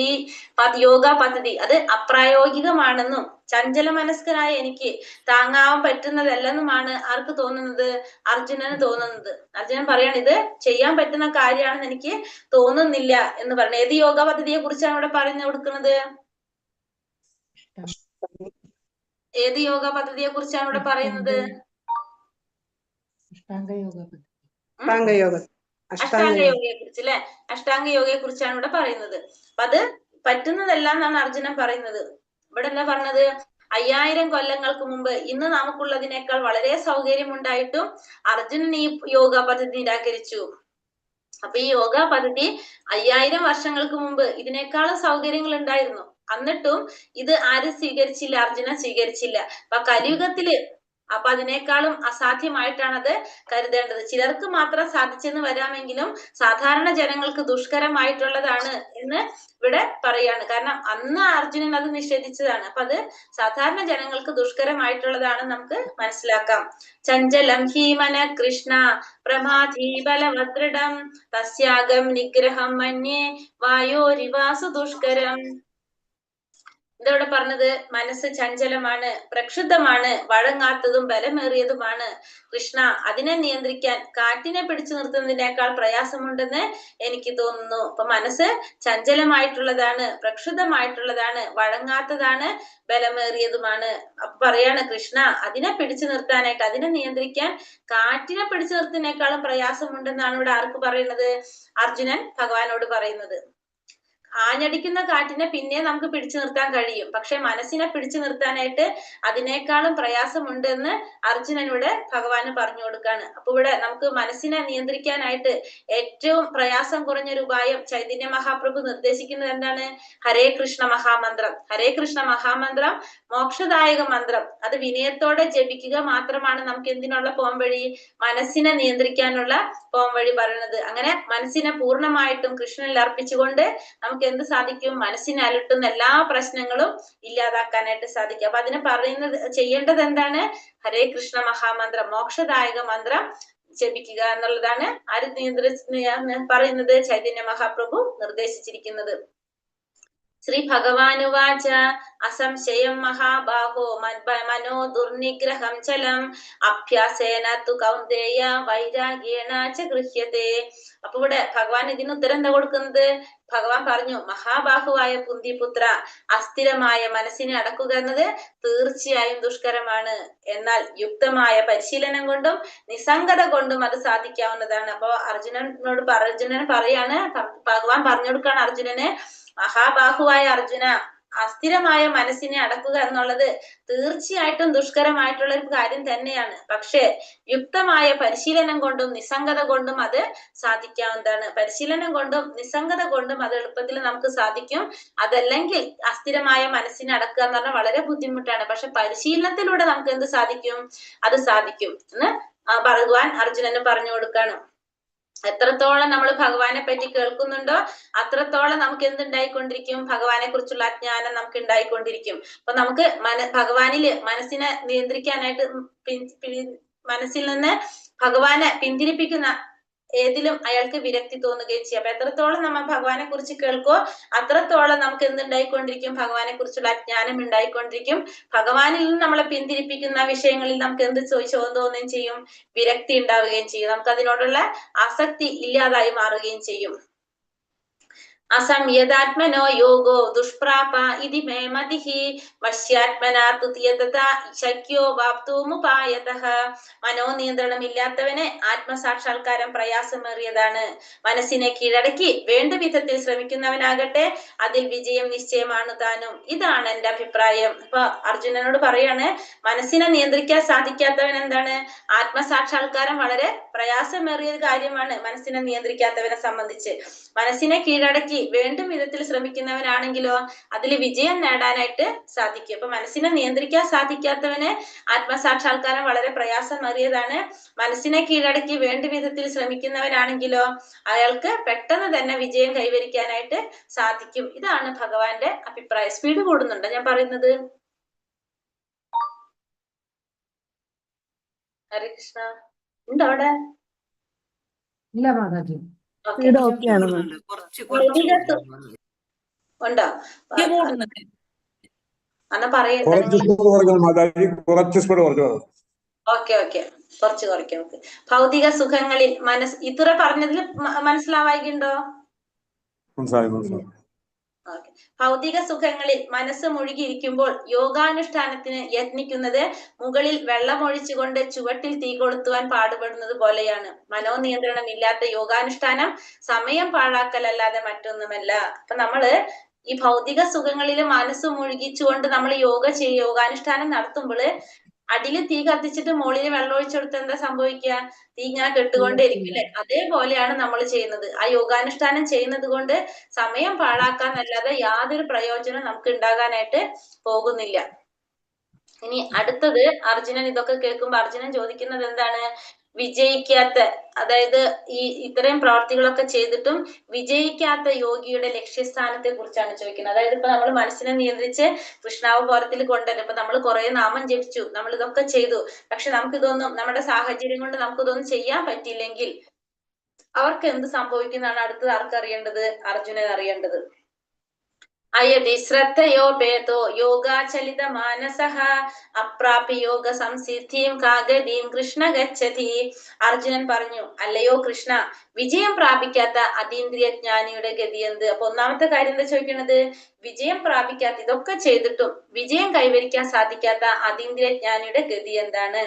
യോഗ പദ്ധതി അത് അപ്രായോഗികമാണെന്നും ചഞ്ചല മനസ്കനായ എനിക്ക് താങ്ങാൻ പറ്റുന്നതല്ലെന്നുമാണ് ആർക്ക് തോന്നുന്നത്? അർജുനന് തോന്നുന്നത്. അർജുനൻ പറയാണ്, ഇത് ചെയ്യാൻ പറ്റുന്ന കാര്യമാണെന്ന് എനിക്ക് തോന്നുന്നില്ല എന്ന് പറഞ്ഞു. ഏത് യോഗ പദ്ധതിയെ കുറിച്ചാണ് ഇവിടെ പറഞ്ഞു കൊടുക്കുന്നത്? ഏത് യോഗ പദ്ധതിയെ കുറിച്ചാണ് ഇവിടെ പറയുന്നത്? അഷ്ടാംഗ യോഗയെ കുറിച്ച് അല്ലെ? അഷ്ടാംഗ യോഗയെ കുറിച്ചാണ് ഇവിടെ പറയുന്നത്. അപ്പൊ അത് പറ്റുന്നതല്ല എന്നാണ് അർജുനൻ പറയുന്നത്. ഇവിടെ എന്താ പറഞ്ഞത്? 5000 കൊല്ലങ്ങൾക്ക് മുമ്പ് ഇന്ന് നമുക്കുള്ളതിനേക്കാൾ വളരെ സൗകര്യം ഉണ്ടായിട്ടും അർജുനൻ ഈ യോഗ പദ്ധതി നിരാകരിച്ചു. അപ്പൊ ഈ യോഗ പദ്ധതി 5000 വർഷങ്ങൾക്ക് മുമ്പ് ഇതിനേക്കാളും സൗകര്യങ്ങൾ ഉണ്ടായിരുന്നു. എന്നിട്ടും ഇത് ആരും സ്വീകരിച്ചില്ല, അർജുനൻ സ്വീകരിച്ചില്ല. അപ്പൊ കലിയുഗത്തില് അപ്പൊ അതിനേക്കാളും അസാധ്യമായിട്ടാണ് അത് കരുതേണ്ടത്. ചിലർക്ക് മാത്രം സാധിച്ചെന്ന് വരാമെങ്കിലും സാധാരണ ജനങ്ങൾക്ക് ദുഷ്കരമായിട്ടുള്ളതാണ് എന്ന് ഇവിടെ പറയാണ്. കാരണം അന്ന് അർജുനൻ അത് നിഷേധിച്ചതാണ്. അപ്പൊ അത് സാധാരണ ജനങ്ങൾക്ക് ദുഷ്കരമായിട്ടുള്ളതാണ് നമുക്ക് മനസ്സിലാക്കാം. ചഞ്ചലം ഹീമന കൃഷ്ണ പ്രമാധി ബലവദൃഢം തസ്യാഗം നിഗ്രഹം മന്യേ വായോരിവാസു ദുഷ്കരം. ഇതവിടെ പറഞ്ഞത് മനസ്സ് ചഞ്ചലമാണ്, പ്രക്ഷുബ്ധമാണ്, വഴങ്ങാത്തതും ബലമേറിയതുമാണ്. കൃഷ്ണ, അതിനെ നിയന്ത്രിക്കാൻ കാറ്റിനെ പിടിച്ചു നിർത്തുന്നതിനേക്കാൾ പ്രയാസമുണ്ടെന്ന് എനിക്ക് തോന്നുന്നു. അപ്പൊ മനസ്സ് ചഞ്ചലമായിട്ടുള്ളതാണ്, പ്രക്ഷുബ്ധമായിട്ടുള്ളതാണ്, വഴങ്ങാത്തതാണ്, ബലമേറിയതുമാണ്. അപ്പൊ പറയാണ് കൃഷ്ണ, അതിനെ പിടിച്ചു നിർത്താനായിട്ട്, അതിനെ നിയന്ത്രിക്കാൻ കാറ്റിനെ പിടിച്ചു നിർത്തുന്നതിനേക്കാളും പ്രയാസമുണ്ടെന്നാണ് ഇവിടെ ആർക്ക് പറയുന്നത്? അർജുനൻ ഭഗവാനോട് പറയുന്നത്. ആഞ്ഞടിക്കുന്ന കാറ്റിനെ പിന്നെ നമുക്ക് പിടിച്ചു നിർത്താൻ കഴിയും, പക്ഷെ മനസ്സിനെ പിടിച്ചു നിർത്താനായിട്ട് അതിനേക്കാളും പ്രയാസമുണ്ട് എന്ന് അർജുനനോട് ഭഗവാന് പറഞ്ഞു കൊടുക്കാണ്. അപ്പൊ ഇവിടെ നമുക്ക് മനസ്സിനെ നിയന്ത്രിക്കാനായിട്ട് ഏറ്റവും പ്രയാസം കുറഞ്ഞൊരു ഉപായം ചൈതന്യ മഹാപ്രഭു നിർദ്ദേശിക്കുന്നത് എന്താണ്? ഹരേ കൃഷ്ണ മഹാമന്ത്രം. ഹരേ കൃഷ്ണ മഹാമന്ത്രം മോക്ഷദായക മന്ത്രം. അത് വിനയത്തോടെ ജപിക്കുക മാത്രമാണ് നമുക്ക് എന്തിനുള്ള പോംവഴി? മനസ്സിനെ നിയന്ത്രിക്കാനുള്ള പോംവഴി പറയുന്നത്. അങ്ങനെ മനസ്സിനെ പൂർണ്ണമായിട്ടും കൃഷ്ണനിൽ അർപ്പിച്ചുകൊണ്ട് നമുക്ക് എന്ത് സാധിക്കും? മനസ്സിനെ അലട്ടുന്ന എല്ലാ പ്രശ്നങ്ങളും ഇല്ലാതാക്കാനായിട്ട് സാധിക്കും. അപ്പൊ അതിനെ ചെയ്യേണ്ടത് എന്താണ്? ഹരേ കൃഷ്ണ മഹാമന്ത്രം, മോക്ഷദായക മന്ത്രം ജപിക്കുക എന്നുള്ളതാണ് ആര് പറയുന്നത്? ചൈതന്യ മഹാപ്രഭു നിർദ്ദേശിച്ചിരിക്കുന്നത്. ശ്രീ ഭഗവാനുവാച അസംശയം മഹാബാഹോ മനോ ദുർനിഗ്രഹം ചലം അഭ്യാസേന തു കൗന്ദേയ വൈരാഗ്യേണ ച ഗൃഹ്യത്തെ. അപ്പൊ ഇവിടെ ഭഗവാൻ ഇതിന് ഉത്തരം എന്താ കൊടുക്കുന്നത്? ഭഗവാൻ പറഞ്ഞു, മഹാബാഹുവായ കുന്തിപുത്ര, അസ്ഥിരമായ മനസ്സിനെ അടക്കുക എന്നത് തീർച്ചയായും ദുഷ്കരമാണ്. എന്നാൽ യുക്തമായ പരിശീലനം കൊണ്ടും നിസ്സംഗത കൊണ്ടും അത് സാധിക്കാവുന്നതാണ്. അപ്പൊ അർജുനൻ പറയാണ്, ഭഗവാൻ പറഞ്ഞു കൊടുക്കാണ് അർജുനന്, മഹാബാഹുവായ അർജുന, അസ്ഥിരമായ മനസ്സിനെ അടക്കുക എന്നുള്ളത് തീർച്ചയായിട്ടും ദുഷ്കരമായിട്ടുള്ള ഒരു കാര്യം തന്നെയാണ്. പക്ഷെ യുക്തമായ പരിശീലനം കൊണ്ടും നിസ്സംഗത കൊണ്ടും അത് സാധിക്കാവുന്നതാണ്. പരിശീലനം കൊണ്ടും നിസ്സംഗത കൊണ്ടും അത് എളുപ്പത്തിൽ നമുക്ക് സാധിക്കും. അതല്ലെങ്കിൽ അസ്ഥിരമായ മനസ്സിനെ അടക്കുക എന്ന് പറഞ്ഞാൽ വളരെ ബുദ്ധിമുട്ടാണ്. പക്ഷെ പരിശീലനത്തിലൂടെ നമുക്ക് എന്ത് സാധിക്കും? അത് സാധിക്കും എന്ന് ഭഗവാൻ അർജുനന് പറഞ്ഞു കൊടുക്കാണ്. എത്രത്തോളം നമ്മൾ ഭഗവാനെ പറ്റി കേൾക്കുന്നുണ്ടോ അത്രത്തോളം നമുക്ക് എന്തുണ്ടായിക്കൊണ്ടിരിക്കും? ഭഗവാനെ കുറിച്ചുള്ള അജ്ഞാനം നമുക്ക് ഉണ്ടായിക്കൊണ്ടിരിക്കും. അപ്പൊ നമുക്ക് ഭഗവാനില് മനസ്സിനെ നിയന്ത്രിക്കാനായിട്ട് മനസ്സിൽ നിന്ന് ഭഗവാനെ പിന്തിരിപ്പിക്കുന്ന ഏതിലും അയാൾക്ക് വിരക്തി തോന്നുകയും ചെയ്യും. അപ്പൊ എത്രത്തോളം നമ്മൾ ഭഗവാനെ കുറിച്ച് കേൾക്കോ അത്രത്തോളം നമുക്ക് എന്തുണ്ടായിക്കൊണ്ടിരിക്കും? ഭഗവാനെ കുറിച്ചുള്ള അജ്ഞാനം ഉണ്ടായിക്കൊണ്ടിരിക്കും. ഭഗവാനിൽ നിന്ന് നമ്മളെ പിന്തിരിപ്പിക്കുന്ന വിഷയങ്ങളിൽ നമുക്ക് എന്ത് തോന്നുകയും ചെയ്യും? വിരക്തി ഉണ്ടാവുകയും ചെയ്യും. നമുക്ക് അതിനോടുള്ള ആസക്തി ഇല്ലാതായി മാറുകയും ചെയ്യും. അസംയതാത്മനോ യോഗോ ദുഷ്പ്രാപ ഇതി മേ മതിഹി വശ്യാത്മനാ തുതിയതഥാ ശക്യോ വാപ്തൂമുപായതഃ. മനോനിയന്ത്രണമില്ലാത്തവന് ആത്മസാക്ഷാത്കാരം പ്രയാസമേറിയതാണ്. മനസ്സിനെ കീഴടക്കി വേണ്ട വിധത്തിൽ ശ്രമിക്കുന്നവനാകട്ടെ അതിൽ വിജയം നിശ്ചയമാണ് താനും. ഇതാണ് എന്റെ അഭിപ്രായം. അപ്പൊ അർജുനനോട് പറയാണ്, മനസ്സിനെ നിയന്ത്രിക്കാൻ സാധിക്കാത്തവൻ എന്താണ്, ആത്മസാക്ഷാത്കാരം വളരെ പ്രയാസമേറിയ ഒരു കാര്യമാണ് മനസ്സിനെ നിയന്ത്രിക്കാത്തവനെ സംബന്ധിച്ച്. മനസ്സിനെ കീഴടക്കി വേണ്ട വിധത്തിൽ ശ്രമിക്കുന്നവനാണെങ്കിലോ അതിൽ വിജയം നേടാനായിട്ട് സാധിക്കും. അപ്പൊ മനസ്സിനെ നിയന്ത്രിക്കാൻ സാധിക്കാത്തവന് ആത്മസാക്ഷാത്കാരം വളരെ പ്രയാസമേറിയതാണ്. മനസ്സിനെ കീഴടക്കി വേണ്ട വിധത്തിൽ ശ്രമിക്കുന്നവനാണെങ്കിലോ അയാൾക്ക് പെട്ടെന്ന് തന്നെ വിജയം കൈവരിക്കാനായിട്ട് സാധിക്കും. ഇതാണ് ഭഗവാന്റെ അഭിപ്രായം. സ്പീഡ് കൂടുന്നുണ്ടോ ഞാൻ പറയുന്നത്? ഹരേ കൃഷ്ണ. ഉണ്ടോ അവിടെ? ഇല്ല മാതാജി. കുറച്ച് ഉണ്ടോ? എന്നാ പറയട്ടെ. ഓക്കെ ഓക്കെ, കുറച്ച് കുറയ്ക്കാം. നമുക്ക് ഭൗതിക സുഖങ്ങളിൽ ഇത്ര പറഞ്ഞതിൽ മനസ്സിലാവായിക്കുണ്ടോ? ഓക്കെ. ഭൗതിക സുഖങ്ങളിൽ മനസ്സ് മുഴുകിയിരിക്കുമ്പോൾ യോഗാനുഷ്ഠാനത്തിന് യത്നിക്കുന്നത് മുകളിൽ വെള്ളമൊഴിച്ചുകൊണ്ട് ചുവട്ടിൽ തീ കൊളുത്തുവാൻ പാടുപെടുന്നത് പോലെയാണ്. മനോനിയന്ത്രണം ഇല്ലാത്ത യോഗാനുഷ്ഠാനം സമയം പാഴാക്കലല്ലാതെ മറ്റൊന്നുമല്ല. അപ്പൊ നമ്മള് ഈ ഭൗതിക സുഖങ്ങളിൽ മനസ്സ് മുഴുകിച്ചുകൊണ്ട് നമ്മൾ യോഗാനുഷ്ഠാനം നടത്തുമ്പോൾ അടിയിൽ തീ കത്തിച്ചിട്ട് മുകളിൽ വെള്ളം ഒഴിച്ചെടുത്ത് എന്താ സംഭവിക്കുക? തീ ഇങ്ങനെ കെട്ടുകൊണ്ടേയിരിക്കും അല്ലെ? അതേപോലെയാണ് നമ്മൾ ചെയ്യുന്നത്. ആ യോഗാനുഷ്ഠാനം ചെയ്യുന്നത് കൊണ്ട് സമയം പാഴാക്കാന്നല്ലാതെ യാതൊരു പ്രയോജനം നമുക്ക് ഉണ്ടാകാനായിട്ട് പോകുന്നില്ല. ഇനി അടുത്തത്, അർജുനൻ ഇതൊക്കെ കേൾക്കുമ്പോ അർജുനൻ ചോദിക്കുന്നത് എന്താണ്? വിജയിക്കാത്ത, അതായത് ഈ ഇത്രയും പ്രവർത്തികളൊക്കെ ചെയ്തിട്ടും വിജയിക്കാത്ത യോഗിയുടെ ലക്ഷ്യസ്ഥാനത്തെ കുറിച്ചാണ് ചോദിക്കുന്നത്. അതായത് ഇപ്പൊ നമ്മൾ മനസ്സിനെ നിയന്ത്രിച്ച് കൃഷ്ണാവബോധത്തിൽ കൊണ്ടുവരും. ഇപ്പൊ നമ്മൾ കുറെ നാമം ജപിച്ചു, നമ്മൾ ഇതൊക്കെ ചെയ്തു, പക്ഷെ നമുക്കിതൊന്നും, നമ്മുടെ സാഹചര്യം കൊണ്ട് നമുക്കിതൊന്നും ചെയ്യാൻ പറ്റിയില്ലെങ്കിൽ അവർക്ക് എന്ത് സംഭവിക്കുന്നതാണ് അടുത്തത് ആർക്കറിയേണ്ടത്? അർജുനൻ അറിയേണ്ടത്. അയതി ശ്രദ്ധയോപേതോ യോഗാചലിത മാനസഃ അപ്രാപ്യ യോഗ സംസിദ്ധിം കാഗതിം കൃഷ്ണ ഗച്ഛതി. അർജുനൻ പറഞ്ഞു, അല്ലയോ കൃഷ്ണ, വിജയം പ്രാപിക്കാത്ത അതീന്ദ്രിയ ജ്ഞാനിയുടെ ഗതി എന്ത്? അപ്പൊ ഒന്നാമത്തെ കാര്യം എന്താ ചോദിക്കുന്നത്? വിജയം പ്രാപിക്കാത്ത, ഇതൊക്കെ ചെയ്തിട്ടും വിജയം കൈവരിക്കാൻ സാധിക്കാത്ത അതീന്ദ്രിയ ജ്ഞാനിയുടെ ഗതി എന്താണ്?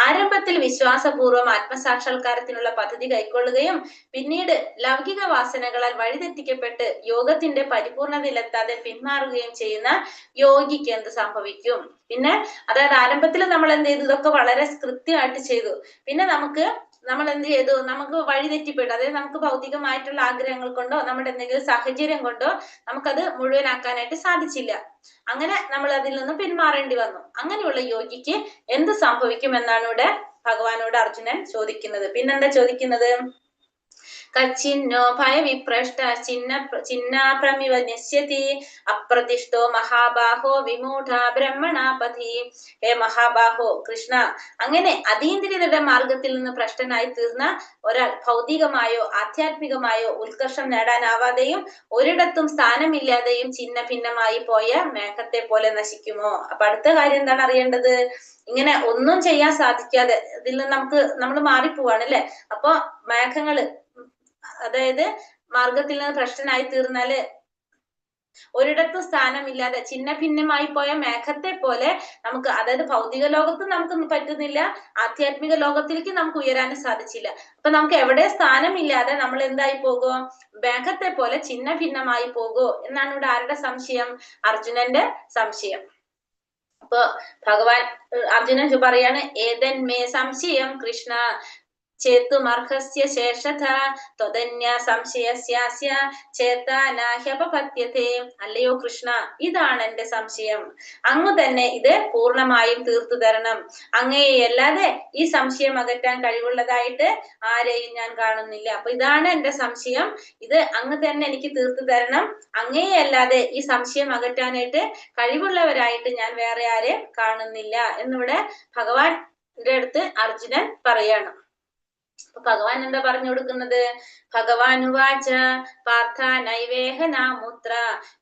ആരംഭത്തിൽ വിശ്വാസപൂർവ്വം ആത്മസാക്ഷാത്കാരത്തിനുള്ള പദ്ധതി കൈക്കൊള്ളുകയും പിന്നീട് ലൗകിക വാസനകളാൽ വഴിതെറ്റിക്കപ്പെട്ട് യോഗത്തിന്റെ പരിപൂർണതയിലെത്താതെ പിന്മാറുകയും ചെയ്യുന്ന യോഗിക്ക് എന്ത് സംഭവിക്കും? പിന്നെ അതായത് ആരംഭത്തിൽ നമ്മൾ എന്ത് ചെയ്തു? ഇതൊക്കെ വളരെ കൃത്യമായിട്ട് ചെയ്തു. പിന്നെ നമ്മൾ എന്ത് ചെയ്തു? നമുക്ക് വഴിതെറ്റിപ്പെട്ടു. അതായത് നമുക്ക് ഭൗതികമായിട്ടുള്ള ആഗ്രഹങ്ങൾ കൊണ്ടോ നമ്മുടെ എന്തെങ്കിലും സാഹചര്യം കൊണ്ടോ നമുക്കത് മുഴുവനാക്കാനായിട്ട് സാധിച്ചില്ല. അങ്ങനെ നമ്മൾ അതിൽ നിന്ന് പിന്മാറേണ്ടി വന്നു. അങ്ങനെയുള്ള യോഗിക്ക് എന്ത് സംഭവിക്കും എന്നാണ് ഇവിടെ ഭഗവാനോട് അർജുനൻ ചോദിക്കുന്നത്. പിന്നെന്താ ചോദിക്കുന്നത്? കച്ചിന്നോ ഭയവിപ്രഷ്ട ചിന്നാഭ്രമിവ നശ്യതി അപ്രതിഷ്ഠോ മഹാബാഹോ വിമൂഢ ബ്രഹ്മണാപതി. ഹേ മഹാബാഹോ കൃഷ്ണ, അങ്ങനെ അതീന്ദ്രിയതയുടെ മാർഗത്തിൽ നിന്ന് ഭ്രഷ്ടനായി തീർന്ന ഒരാൾ ഭൗതികമായോ ആധ്യാത്മികമായോ ഉത്കർഷം നേടാനാവാതെയും ഒരിടത്തും സ്ഥാനമില്ലാതെയും ചിന്ന ഭിന്നമായി പോയ മേഘത്തെ പോലെ നശിക്കുമോ? അപ്പൊ അടുത്ത കാര്യം എന്താണ് അറിയേണ്ടത്? ഇങ്ങനെ ഒന്നും ചെയ്യാൻ സാധിക്കാതെ ഇതിൽ നിന്ന് നമ്മൾ മാറിപ്പോവാണ് അല്ലെ? അപ്പൊ മേഘങ്ങള്, അതായത് മാർഗത്തിൽ നിന്ന് ഭ്രഷ്ടനായി തീർന്നാല് ഒരിടത്തും സ്ഥാനമില്ലാതെ ചിന്ന ഭിന്നമായി പോയ മേഘത്തെ പോലെ നമുക്ക്, അതായത് ഭൗതിക ലോകത്ത് നമുക്ക് പറ്റുന്നില്ല, ആധ്യാത്മിക ലോകത്തിലേക്ക് നമുക്ക് ഉയരാനും സാധിച്ചില്ല. അപ്പൊ നമുക്ക് എവിടെ സ്ഥാനമില്ലാതെ നമ്മൾ എന്തായി പോകുമോ? മേഘത്തെ പോലെ ചിന്ന ഭിന്നമായി പോകുമോ എന്നാണ് ഇവിടെ ആരുടെ സംശയം? അർജുനന്റെ സംശയം. അപ്പൊ ഭഗവാൻ അർജുനൻ പറയാണ്, ഏതന്മേ സംശയം കൃഷ്ണ ചേത്തുമർഹസ്യ ശേഷഥ ത്വദന്യ സംശയസ്യാസ്യ ചേതാനാഹ്യപപത്യതേ. അല്ലയോ കൃഷ്ണ, ഇതാണ് എന്റെ സംശയം. അങ്ങ് തന്നെ ഇത് പൂർണ്ണമായും തീർത്തു തരണം. അങ്ങയെയല്ലാതെ ഈ സംശയം അകറ്റാൻ കഴിവുള്ളതായിട്ട് ആരെയും ഞാൻ കാണുന്നില്ല. അപ്പൊ ഇതാണ് എന്റെ സംശയം, ഇത് അങ്ങ് തന്നെ എനിക്ക് തീർത്തു തരണം. അങ്ങയെയല്ലാതെ ഈ സംശയം അകറ്റാനായിട്ട് കഴിവുള്ളവരായിട്ട് ഞാൻ വേറെ ആരെയും കാണുന്നില്ല എന്നിവിടെ ഭഗവാന്റെ അടുത്ത് അർജുനൻ പറയാണ്. അപ്പൊ ഭഗവാൻ എന്താ പറഞ്ഞു കൊടുക്കുന്നത്? ഭഗവാനുവാച പാർത്ഥ നൈവേഹ നാമുത്ര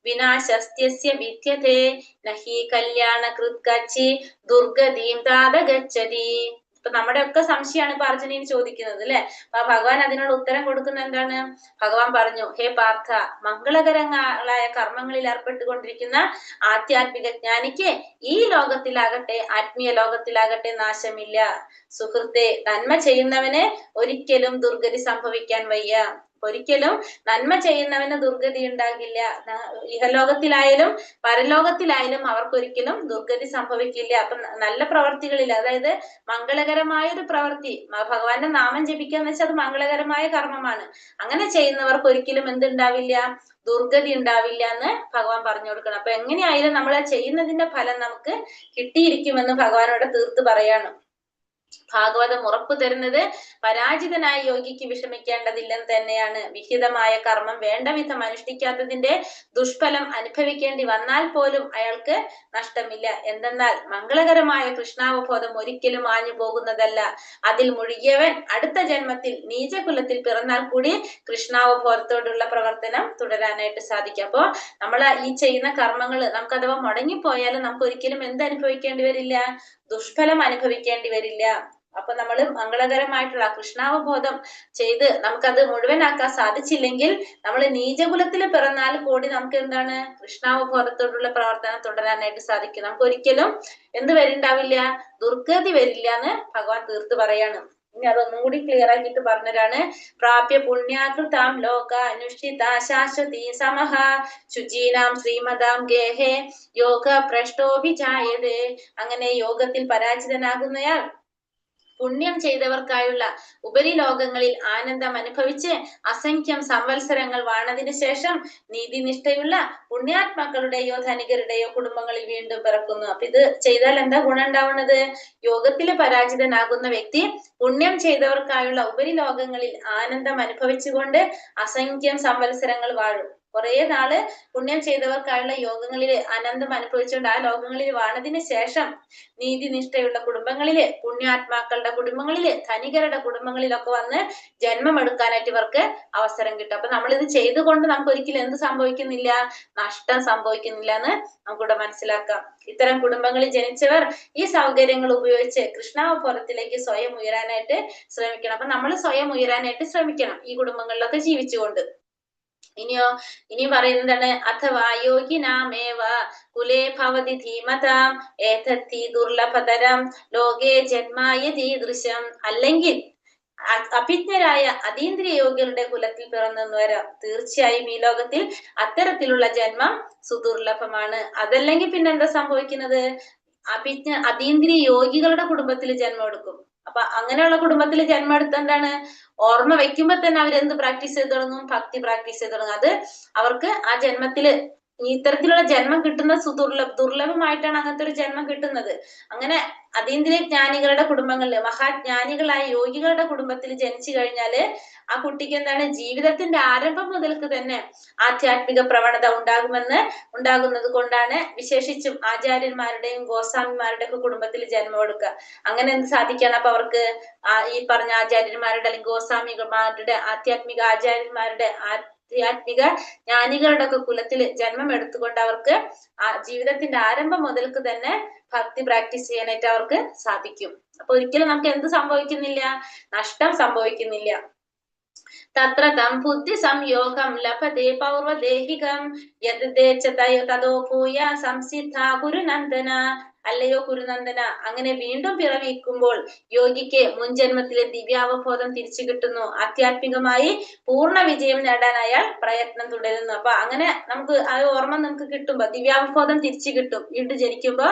വിനാശസ്ത്യസ്യ വിദ്യതേ നഹി കല്യാണ കൃത് ഗച്ഛി ദുർഗതീം താത ഗച്ഛതി. ഇപ്പൊ നമ്മുടെ ഒക്കെ സംശയമാണ് ഇപ്പൊ അർജുനന് ചോദിക്കുന്നത് അല്ലെ. അപ്പൊ ഭഗവാൻ അതിനുള്ള ഉത്തരം കൊടുക്കുന്ന എന്താണ്? ഭഗവാൻ പറഞ്ഞു, ഹേ പാർത്ഥ, മംഗളകരങ്ങളായ കർമ്മങ്ങളിൽ ഏർപ്പെട്ടുകൊണ്ടിരിക്കുന്ന ആധ്യാത്മിക ജ്ഞാനിക്ക് ഈ ലോകത്തിലാകട്ടെ ആത്മീയ ലോകത്തിലാകട്ടെ നാശമില്ല. സുഹൃത്തെ, നന്മ ചെയ്യുന്നവന് ഒരിക്കലും ദുർഗതി സംഭവിക്കാൻ വയ്യ. ഒരിക്കലും നന്മ ചെയ്യുന്നവന് ദുർഗതി ഉണ്ടാകില്ല. ഇഹലോകത്തിലായാലും പരലോകത്തിലായാലും അവർക്കൊരിക്കലും ദുർഗതി സംഭവിക്കില്ല. അപ്പൊ നല്ല പ്രവർത്തികളിൽ, അതായത് മംഗളകരമായ ഒരു പ്രവൃത്തി, ഭഗവാന്റെ നാമം ജപിക്കാന്ന് വെച്ചാൽ അത് മംഗളകരമായ കർമ്മമാണ്. അങ്ങനെ ചെയ്യുന്നവർക്ക് ഒരിക്കലും എന്തുണ്ടാവില്ല? ദുർഗതി ഉണ്ടാവില്ല എന്ന് ഭഗവാൻ പറഞ്ഞു കൊടുക്കണം. അപ്പൊ എങ്ങനെയായാലും നമ്മൾ ചെയ്യുന്നതിന്റെ ഫലം നമുക്ക് കിട്ടിയിരിക്കുമെന്ന് ഭഗവാനോട് തീർത്ത് പറയാണ്. ഭാഗവതം ഉറപ്പു തരുന്നത് പരാജിതനായ യോഗിക്ക് വിഷമിക്കേണ്ടതില്ലെന്ന് തന്നെയാണ്. വിഹിതമായ കർമ്മം വേണ്ട വിധം അനുഷ്ഠിക്കാത്തതിന്റെ ദുഷ്ഫലം അനുഭവിക്കേണ്ടി വന്നാൽ പോലും അയാൾക്ക് നഷ്ടമില്ല. എന്തെന്നാൽ മംഗളകരമായ കൃഷ്ണാവബോധം ഒരിക്കലും മാഞ്ഞു പോകുന്നതല്ല. അതിൽ മുഴുകിയവൻ അടുത്ത ജന്മത്തിൽ നീചകുലത്തിൽ പിറന്നാൽ കൂടി കൃഷ്ണാവബോധത്തോടുള്ള പ്രവർത്തനം തുടരാനായിട്ട് സാധിക്കും. അപ്പോ നമ്മൾ ഈ ചെയ്യുന്ന കർമ്മങ്ങൾ നമുക്ക് അഥവാ മുടങ്ങിപ്പോയാലും നമുക്ക് ഒരിക്കലും എന്ത് അനുഭവിക്കേണ്ടി വരില്ല? ദുഷ്ഫലം അനുഭവിക്കേണ്ടി വരില്ല. അപ്പൊ നമ്മൾ മംഗളകരമായിട്ടുള്ള കൃഷ്ണാവബോധം ചെയ്ത് നമുക്കത് മുഴുവനാക്കാൻ സാധിച്ചില്ലെങ്കിൽ നമ്മൾ നീചകുലത്തിൽ പിറന്നാൽ കൂടി നമുക്ക് എന്താണ്? കൃഷ്ണാവബോധത്തോടുള്ള പ്രവർത്തനം തുടരാനായിട്ട് സാധിക്കും. നമുക്ക് ഒരിക്കലും എന്ത് വരുണ്ടാവില്ല? ദുർഗതി വരില്ല എന്ന് ഭഗവാൻ തീർത്ത് പറയാണ്. ഇനി അതൊന്നും കൂടി ക്ലിയർ ആക്കിയിട്ട് പറഞ്ഞതാണ്. പ്രാപ്യ പുണ്യാകൃതാം ലോക അനുഷ്ഠിത ശാശ്വതി സമഹ ശുചീനാം ശ്രീമതാം ഗേഹേ യോഗ ഭ്രഷ്ടോഭിജായതേ. അങ്ങനെ യോഗത്തിൽ പരാജിതനാകുന്നയാൾ പുണ്യം ചെയ്തവർക്കായുള്ള ഉപരിലോകങ്ങളിൽ ആനന്ദം അനുഭവിച്ച് അസംഖ്യം സംവത്സരങ്ങൾ വാണതിനു ശേഷം നീതിനിഷ്ഠയുള്ള പുണ്യാത്മാക്കളുടെയോ ധനികരുടെയോ കുടുംബങ്ങളിൽ വീണ്ടും പിറക്കുന്നു. അപ്പൊ ഇത് ചെയ്താൽ എന്താ ഗുണം ഉണ്ടാവുന്നത്? യോഗത്തില് പരാജിതനാകുന്ന വ്യക്തി പുണ്യം ചെയ്തവർക്കായുള്ള ഉപരിലോകങ്ങളിൽ ആനന്ദം അനുഭവിച്ചുകൊണ്ട് അസംഖ്യം സംവത്സരങ്ങൾ വാഴും. കുറെ നാള് പുണ്യം ചെയ്തവർക്കായുള്ള യോഗങ്ങളില് ആനന്ദം അനുഭവിച്ചുകൊണ്ട് ആ ലോകങ്ങളിൽ വാണതിന് ശേഷം നീതിനിഷ്ഠയുള്ള കുടുംബങ്ങളില്, പുണ്യാത്മാക്കളുടെ കുടുംബങ്ങളില്, ധനികരുടെ കുടുംബങ്ങളിലൊക്കെ വന്ന് ജന്മം എടുക്കാനായിട്ട് ഇവർക്ക് അവസരം കിട്ടും. അപ്പൊ നമ്മളിത് ചെയ്തുകൊണ്ട് നമുക്ക് ഒരിക്കലും എന്ത് സംഭവിക്കുന്നില്ല? നഷ്ടം സംഭവിക്കുന്നില്ല എന്ന് നമുക്കിവിടെ മനസ്സിലാക്കാം. ഇത്തരം കുടുംബങ്ങളിൽ ജനിച്ചവർ ഈ സൗകര്യങ്ങൾ ഉപയോഗിച്ച് കൃഷ്ണാവബോധത്തിലേക്ക് സ്വയം ഉയരാനായിട്ട് ശ്രമിക്കണം. അപ്പൊ നമ്മൾ സ്വയം ഉയരാനായിട്ട് ശ്രമിക്കണം ഈ കുടുംബങ്ങളിലൊക്കെ ജീവിച്ചുകൊണ്ട്. ഇനി പറയുന്നതാണ്, അഥവാ യോഗിനാമേവ കുലേ ഭവതി ധീമതാം ഏതത്തി ദുർലഭതരം ലോകേ ജന്മായതി ദൃശ്യം. അല്ലെങ്കിൽ അഭിജ്ഞരായ അതീന്ദ്രിയ യോഗികളുടെ കുലത്തിൽ പിറന്നെന്ന് വരാം. തീർച്ചയായും ഈ ലോകത്തിൽ അത്തരത്തിലുള്ള ജന്മം സുദുർലഭമാണ്. അതല്ലെങ്കിൽ പിന്നെന്താ സംഭവിക്കുന്നത്? അതീന്ദ്രിയ യോഗികളുടെ കുടുംബത്തിൽ ജന്മം എടുക്കും. അപ്പൊ അങ്ങനെയുള്ള കുടുംബത്തിൽ ജന്മം എടുത്ത എന്താണ്? ഓർമ്മ വെക്കുമ്പോ തന്നെ അവരെന്ത് പ്രാക്ടീസ് ചെയ്ത് തുടങ്ങും? ഭക്തി പ്രാക്ടീസ് ചെയ്ത് തുടങ്ങും. അത് അവർക്ക് ആ ജന്മത്തില് ഇത്തരത്തിലുള്ള ജന്മം കിട്ടുന്ന ദുർലഭമായിട്ടാണ് അങ്ങനത്തെ ഒരു ജന്മം കിട്ടുന്നത്. അങ്ങനെ അതീന്ദ്രിയ ജ്ഞാനികളുടെ കുടുംബങ്ങളില്, മഹാജ്ഞാനികളായ യോഗികളുടെ കുടുംബത്തിൽ ജനിച്ചു കഴിഞ്ഞാല് ആ കുട്ടിക്ക് എന്താണ്? ജീവിതത്തിന്റെ ആരംഭം മുതൽക്ക് തന്നെ ആധ്യാത്മിക പ്രവണത ഉണ്ടാകുന്നത് കൊണ്ടാണ് വിശേഷിച്ചും ആചാര്യന്മാരുടെയും ഗോസ്വാമിമാരുടെ ഒക്കെ കുടുംബത്തിൽ ജന്മം എടുക്കുക. അങ്ങനെ എന്ത് സാധിക്കാണ്? അപ്പൊ അവർക്ക് ഈ പറഞ്ഞ ആചാര്യന്മാരുടെ അല്ലെങ്കിൽ ഗോസ്വാമിമാരുടെ, ആധ്യാത്മിക ആചാര്യന്മാരുടെ, ആധ്യാത്മിക ജ്ഞാനികളുടെ ഒക്കെ കുലത്തിൽ ജന്മം എടുത്തുകൊണ്ട് അവർക്ക് ജീവിതത്തിന്റെ ആരംഭം മുതൽക്ക് തന്നെ ഭക്തി പ്രാക്ടീസ് ചെയ്യാനായിട്ട് അവർക്ക് സാധിക്കും. അപ്പൊ ഒരിക്കലും നമുക്ക് എന്ത് സംഭവിക്കുന്നില്ല? നഷ്ടം സംഭവിക്കുന്നില്ല. തത്ര തം ബുദ്ധി സംയോഗം ലഭതേ പൗർവദേഹികം തതോ ഭൂയ സംസിദ്ധ കുരുനന്ദന. അല്ലയോ കുരുനന്ദന, അങ്ങനെ വീണ്ടും പിറവിക്കുമ്പോൾ യോഗിക്ക് മുൻജന്മത്തിലെ ദിവ്യാവബോധം തിരിച്ചു കിട്ടുന്നു. ആധ്യാത്മികമായി പൂർണ്ണ വിജയം നേടാൻ അയാൾ പ്രയത്നം തുടരുന്നു. അപ്പൊ അങ്ങനെ നമുക്ക് ആ ഓർമ്മ നമുക്ക് കിട്ടുമ്പോ ദിവ്യാവബോധം തിരിച്ചു കിട്ടും വീണ്ടും ജനിക്കുമ്പോ.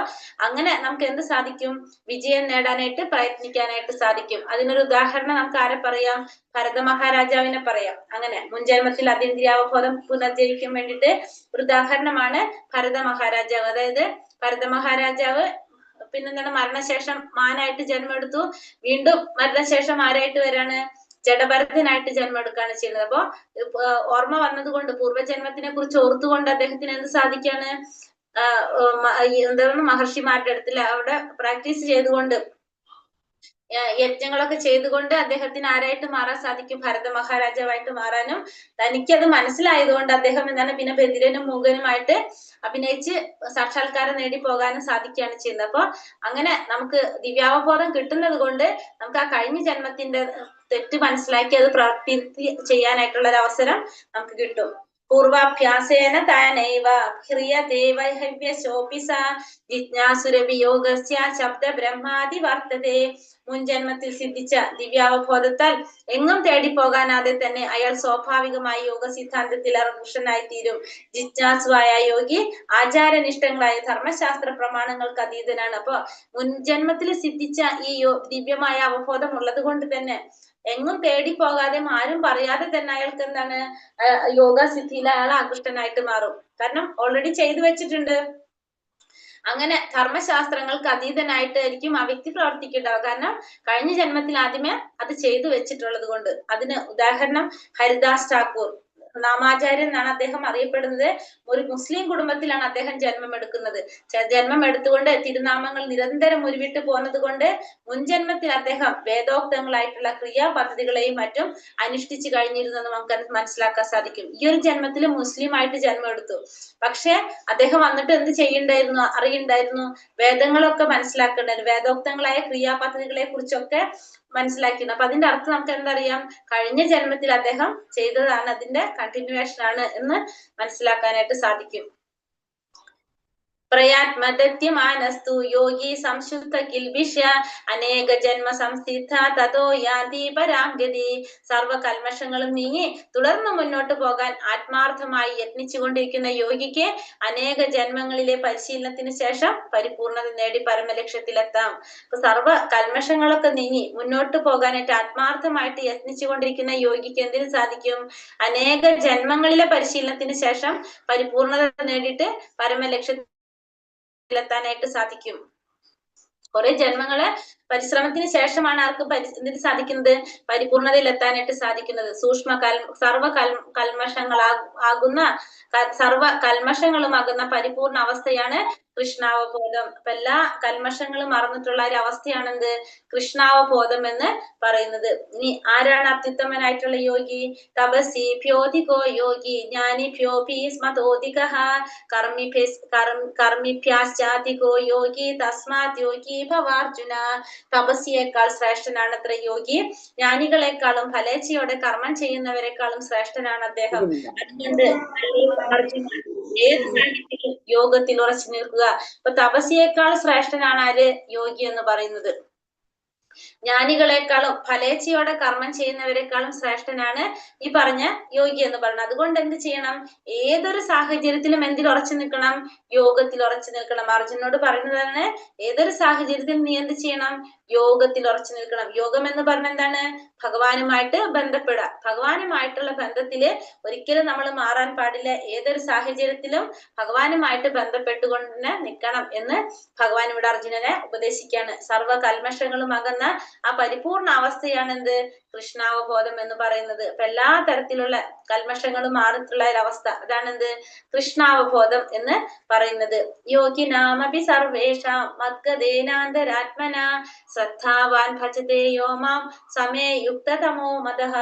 അങ്ങനെ നമുക്ക് എന്ത് സാധിക്കും? വിജയം നേടാനായിട്ട് പ്രയത്നിക്കാനായിട്ട് സാധിക്കും. അതിനൊരു ഉദാഹരണം നമുക്ക് ആരെ പറയാം? ഭരത മഹാരാജാവിനെ പറയാം. അങ്ങനെ മുൻജന്മത്തിൽ അതീന്ദ്രിയാവബോധം പുനർജനിക്കാൻ വേണ്ടിയിട്ട് ഒരു ഉദാഹരണമാണ് ഭരത മഹാരാജാവ്. അതായത് ഭരത മഹാരാജാവ് പിന്നെന്താണ്? മരണശേഷം മാനായിട്ട് ജന്മം എടുത്തു. വീണ്ടും മരണശേഷം ആരായിട്ട് വരാണ്? ജഡഭരതനായിട്ട് ജന്മം എടുക്കുകയാണ് ചെയ്യുന്നത്. അപ്പൊ ഓർമ്മ വന്നതുകൊണ്ട്, പൂർവ്വജന്മത്തിനെ കുറിച്ച് ഓർത്തുകൊണ്ട് അദ്ദേഹത്തിന് എന്ത് സാധിക്കാണ്? എന്താണ്? മഹർഷിമാരുടെ അടുത്തിൽ അവിടെ പ്രാക്ടീസ് ചെയ്തുകൊണ്ട് യജ്ഞങ്ങളൊക്കെ ചെയ്തുകൊണ്ട് അദ്ദേഹത്തിന് ആരായിട്ട് മാറാൻ സാധിക്കും? ഭരത മഹാരാജാവായിട്ട് മാറാനും തനിക്കത് മനസ്സിലായതുകൊണ്ട് അദ്ദേഹം എന്താണ് പിന്നെ ബധിരനും മൂകനുമായിട്ട് അഭിനയിച്ച് സാക്ഷാത്കാരം നേടി പോകാനും സാധിക്കുകയാണ് ചെയ്യുന്നത്. അപ്പൊ അങ്ങനെ നമുക്ക് ദിവ്യാവബോധം കിട്ടുന്നത് കൊണ്ട് നമുക്ക് ആ കഴിഞ്ഞ ജന്മത്തിന്റെ തെറ്റ് മനസ്സിലാക്കി അത് പ്രവൃത്തി ചെയ്യാനായിട്ടുള്ള ഒരു അവസരം നമുക്ക് കിട്ടും. പൂർവാഭ്യാസേന താനൈവ ഹ്രിയദേവഹ്യശോപി സ ജിജ്ഞാസുരവിയോഗസ്യ ശബ്ദ ബ്രഹ്മാദി വർത്തതേ. മുൻ ജന്മത്തിൽ സിദ്ധിച്ച ദിവ്യാവബോധത്താൽ എങ്ങും തേടി പോകാനാതെ തന്നെ അയാൾ സ്വാഭാവികമായി യോഗ സിദ്ധാന്തത്തിൽ അർഹനായി തീരും. ജിജ്ഞാസുവായ യോഗി ആചാരനിഷ്ഠങ്ങളായ ധർമ്മശാസ്ത്ര പ്രമാണങ്ങൾക്ക് അതീതനാണ്. അപ്പൊ മുൻ ജന്മത്തിൽ സിദ്ധിച്ച ഈ ദിവ്യമായ അവബോധം ഉള്ളത് കൊണ്ട് തന്നെ എങ്ങും തേടി പോകാതെ ആരും പറയാതെ തന്നെ അയാൾക്ക് എന്താണ് യോഗ സിദ്ധിയിൽ അയാൾ ആകൃഷ്ടനായിട്ട് മാറും. കാരണം ഓൾറെഡി ചെയ്തു വെച്ചിട്ടുണ്ട്. അങ്ങനെ ധർമ്മശാസ്ത്രങ്ങൾക്ക് അതീതനായിട്ടായിരിക്കും ആ വ്യക്തി പ്രവർത്തിക്കേണ്ടത്. കാരണം കഴിഞ്ഞ ജന്മത്തിൽ ആദ്യമേ അത് ചെയ്തു വെച്ചിട്ടുള്ളത് കൊണ്ട്. അതിന് ഉദാഹരണം ഹരിദാസ് ഠാക്കൂർ നാമാചാര്യൻ എന്നാണ് അദ്ദേഹം അറിയപ്പെടുന്നത്. ഒരു മുസ്ലിം കുടുംബത്തിലാണ് അദ്ദേഹം ജന്മം എടുക്കുന്നത്. ജന്മം എടുത്തുകൊണ്ട് തിരുനാമങ്ങൾ നിരന്തരം ഉരുവിട്ട് പോകുന്നത് കൊണ്ട് മുൻജന്മത്തിൽ അദ്ദേഹം വേദോക്തങ്ങളായിട്ടുള്ള ക്രിയാ പദ്ധതികളെയും മറ്റും അനുഷ്ഠിച്ചു കഴിഞ്ഞിരുന്നെന്ന് നമുക്ക് മനസ്സിലാക്കാൻ സാധിക്കും. ഈ ഒരു ജന്മത്തിൽ മുസ്ലിം ആയിട്ട് ജന്മം എടുത്തു. പക്ഷെ അദ്ദേഹം വന്നിട്ട് എന്ത് ചെയ്യണ്ടായിരുന്നു? അറിയണ്ടായിരുന്നു, വേദങ്ങളൊക്കെ മനസ്സിലാക്കേണ്ടായിരുന്നു, വേദോക്തങ്ങളായ ക്രിയാ പദ്ധതികളെ കുറിച്ചൊക്കെ മനസ്സിലാക്കിയിരുന്നു. അപ്പൊ അതിന്റെ അർത്ഥം നമുക്ക് എന്തറിയാം? കഴിഞ്ഞ ജന്മത്തിൽ അദ്ദേഹം ചെയ്തതാണ്, അതിന്റെ കണ്ടിന്യൂവേഷൻ ആണ് എന്ന് മനസ്സിലാക്കാനായിട്ട് സാധിക്കും. പ്രയാത്മദത്യമാനസ്തു യോഗി സംശുദ്ധ കിൽബിഷ അനേക ജന്മ സംസിദ്ധ തതോ യാതി പരാംഗതി. സർവ കൽമഷങ്ങളും നീങ്ങി തുടർന്ന് മുന്നോട്ട് പോകാൻ ആത്മാർത്ഥമായി യത്നിച്ചുകൊണ്ടിരിക്കുന്ന യോഗിക്ക് അനേക ജന്മങ്ങളിലെ പരിശീലനത്തിന് ശേഷം പരിപൂർണത നേടി പരമലക്ഷ്യത്തിലെത്താം. അപ്പൊ സർവ കൽമഷങ്ങളൊക്കെ നീങ്ങി മുന്നോട്ട് പോകാനായിട്ട് ആത്മാർത്ഥമായിട്ട് യത്നിച്ചുകൊണ്ടിരിക്കുന്ന യോഗിക്ക് എന്തിനു സാധിക്കും? അനേക ജന്മങ്ങളിലെ പരിശീലനത്തിന് ശേഷം പരിപൂർണത നേടിയിട്ട് പരമലക്ഷ്യത്തിലെത്താനായിട്ട് സാധിക്കും. കുറെ ജന്മങ്ങള് പരിശ്രമത്തിന് ശേഷമാണ് ആർക്ക് ഇതിന് സാധിക്കുന്നത്? പരിപൂർണതയിൽ എത്താനായിട്ട് സാധിക്കുന്നത്. സർവ കൽമഷങ്ങളുമാകുന്ന പരിപൂർണ അവസ്ഥയാണ് കൃഷ്ണാവബോധം. അപ്പൊ എല്ലാ കൽമഷങ്ങളും മറന്നിട്ടുള്ള ഒരു അവസ്ഥയാണ് എന്ത്? കൃഷ്ണാവബോധം എന്ന് പറയുന്നത്. ഇനി ആരാണ് അത്യുത്തമനായിട്ടുള്ള യോഗി? തപസി ഭ്യോധികോ യോഗി ജ്ഞാനി ഭ്യോഭി സ്മതോധികഃ കർമ്മിഭ്യാശ്ചാധികോ യോഗി തസ്മാത് യോഗി ഭവാർജുന. തപസ്സിയേക്കാൾ ശ്രേഷ്ഠനാണ് അത്ര യോഗി, ജ്ഞാനികളെക്കാളും ഫലേച്ഛയോടെ കർമ്മം ചെയ്യുന്നവരെക്കാളും ശ്രേഷ്ഠനാണ് അദ്ദേഹം. അതുകൊണ്ട് അർജുന ഏത് സാഹചര്യത്തിലും യോഗത്തിൽ ഉറച്ചു നിൽക്കുക. അപ്പൊ തപസ്സിയേക്കാൾ ശ്രേഷ്ഠനാണ് ആര്? യോഗി എന്ന് പറയുന്നത്. ജ്ഞാനികളെക്കാളും ഫലേച്ഛയോടെ കർമ്മം ചെയ്യുന്നവരെക്കാളും ശ്രേഷ്ഠനാണ് ഈ പറഞ്ഞ യോഗി എന്ന് പറയുന്നത്. അതുകൊണ്ട് എന്ത് ചെയ്യണം? ഏതൊരു സാഹചര്യത്തിലും എന്തിൽ ഉറച്ചു നിൽക്കണം? യോഗത്തിൽ ഉറച്ചു നിൽക്കണം. അർജുനോട് പറയുന്നതാണ്, ഏതൊരു സാഹചര്യത്തിലും നീ എന്ത് ചെയ്യണം? യോഗത്തിൽ ഉറച്ചു നിൽക്കണം. യോഗം എന്ന് പറഞ്ഞ എന്താണ്? ഭഗവാനുമായിട്ട് ബന്ധപ്പെടുക. ഭഗവാനുമായിട്ടുള്ള ബന്ധത്തില് ഒരിക്കലും നമ്മൾ മാറാൻ പാടില്ല. ഏതൊരു സാഹചര്യത്തിലും ഭഗവാനുമായിട്ട് ബന്ധപ്പെട്ടുകൊണ്ട് തന്നെ നിൽക്കണം എന്ന് ഭഗവാൻ ഇവിടെ അർജുനനെ ഉപദേശിക്കുകയാണ്. സർവ്വ കൽമഷങ്ങളും അകന്ന ആ പരിപൂർണ അവസ്ഥയാണ് എന്ത്? കൃഷ്ണാവബോധം എന്ന് പറയുന്നത്. അപ്പൊ എല്ലാ തരത്തിലുള്ള കൽമഷങ്ങളും മാറിയിട്ടുള്ള ഒരവസ്ഥ, അതാണ് എന്ത്? കൃഷ്ണാവബോധം എന്ന് പറയുന്നത്. യോഗിനാമപി സർവേഷാം മദ്ഗതേനാന്തരാത്മന ശ്രദ്ധാവാൻ ഭജതേ യോ മാം സമേ യുക്തതമോ മതഃ.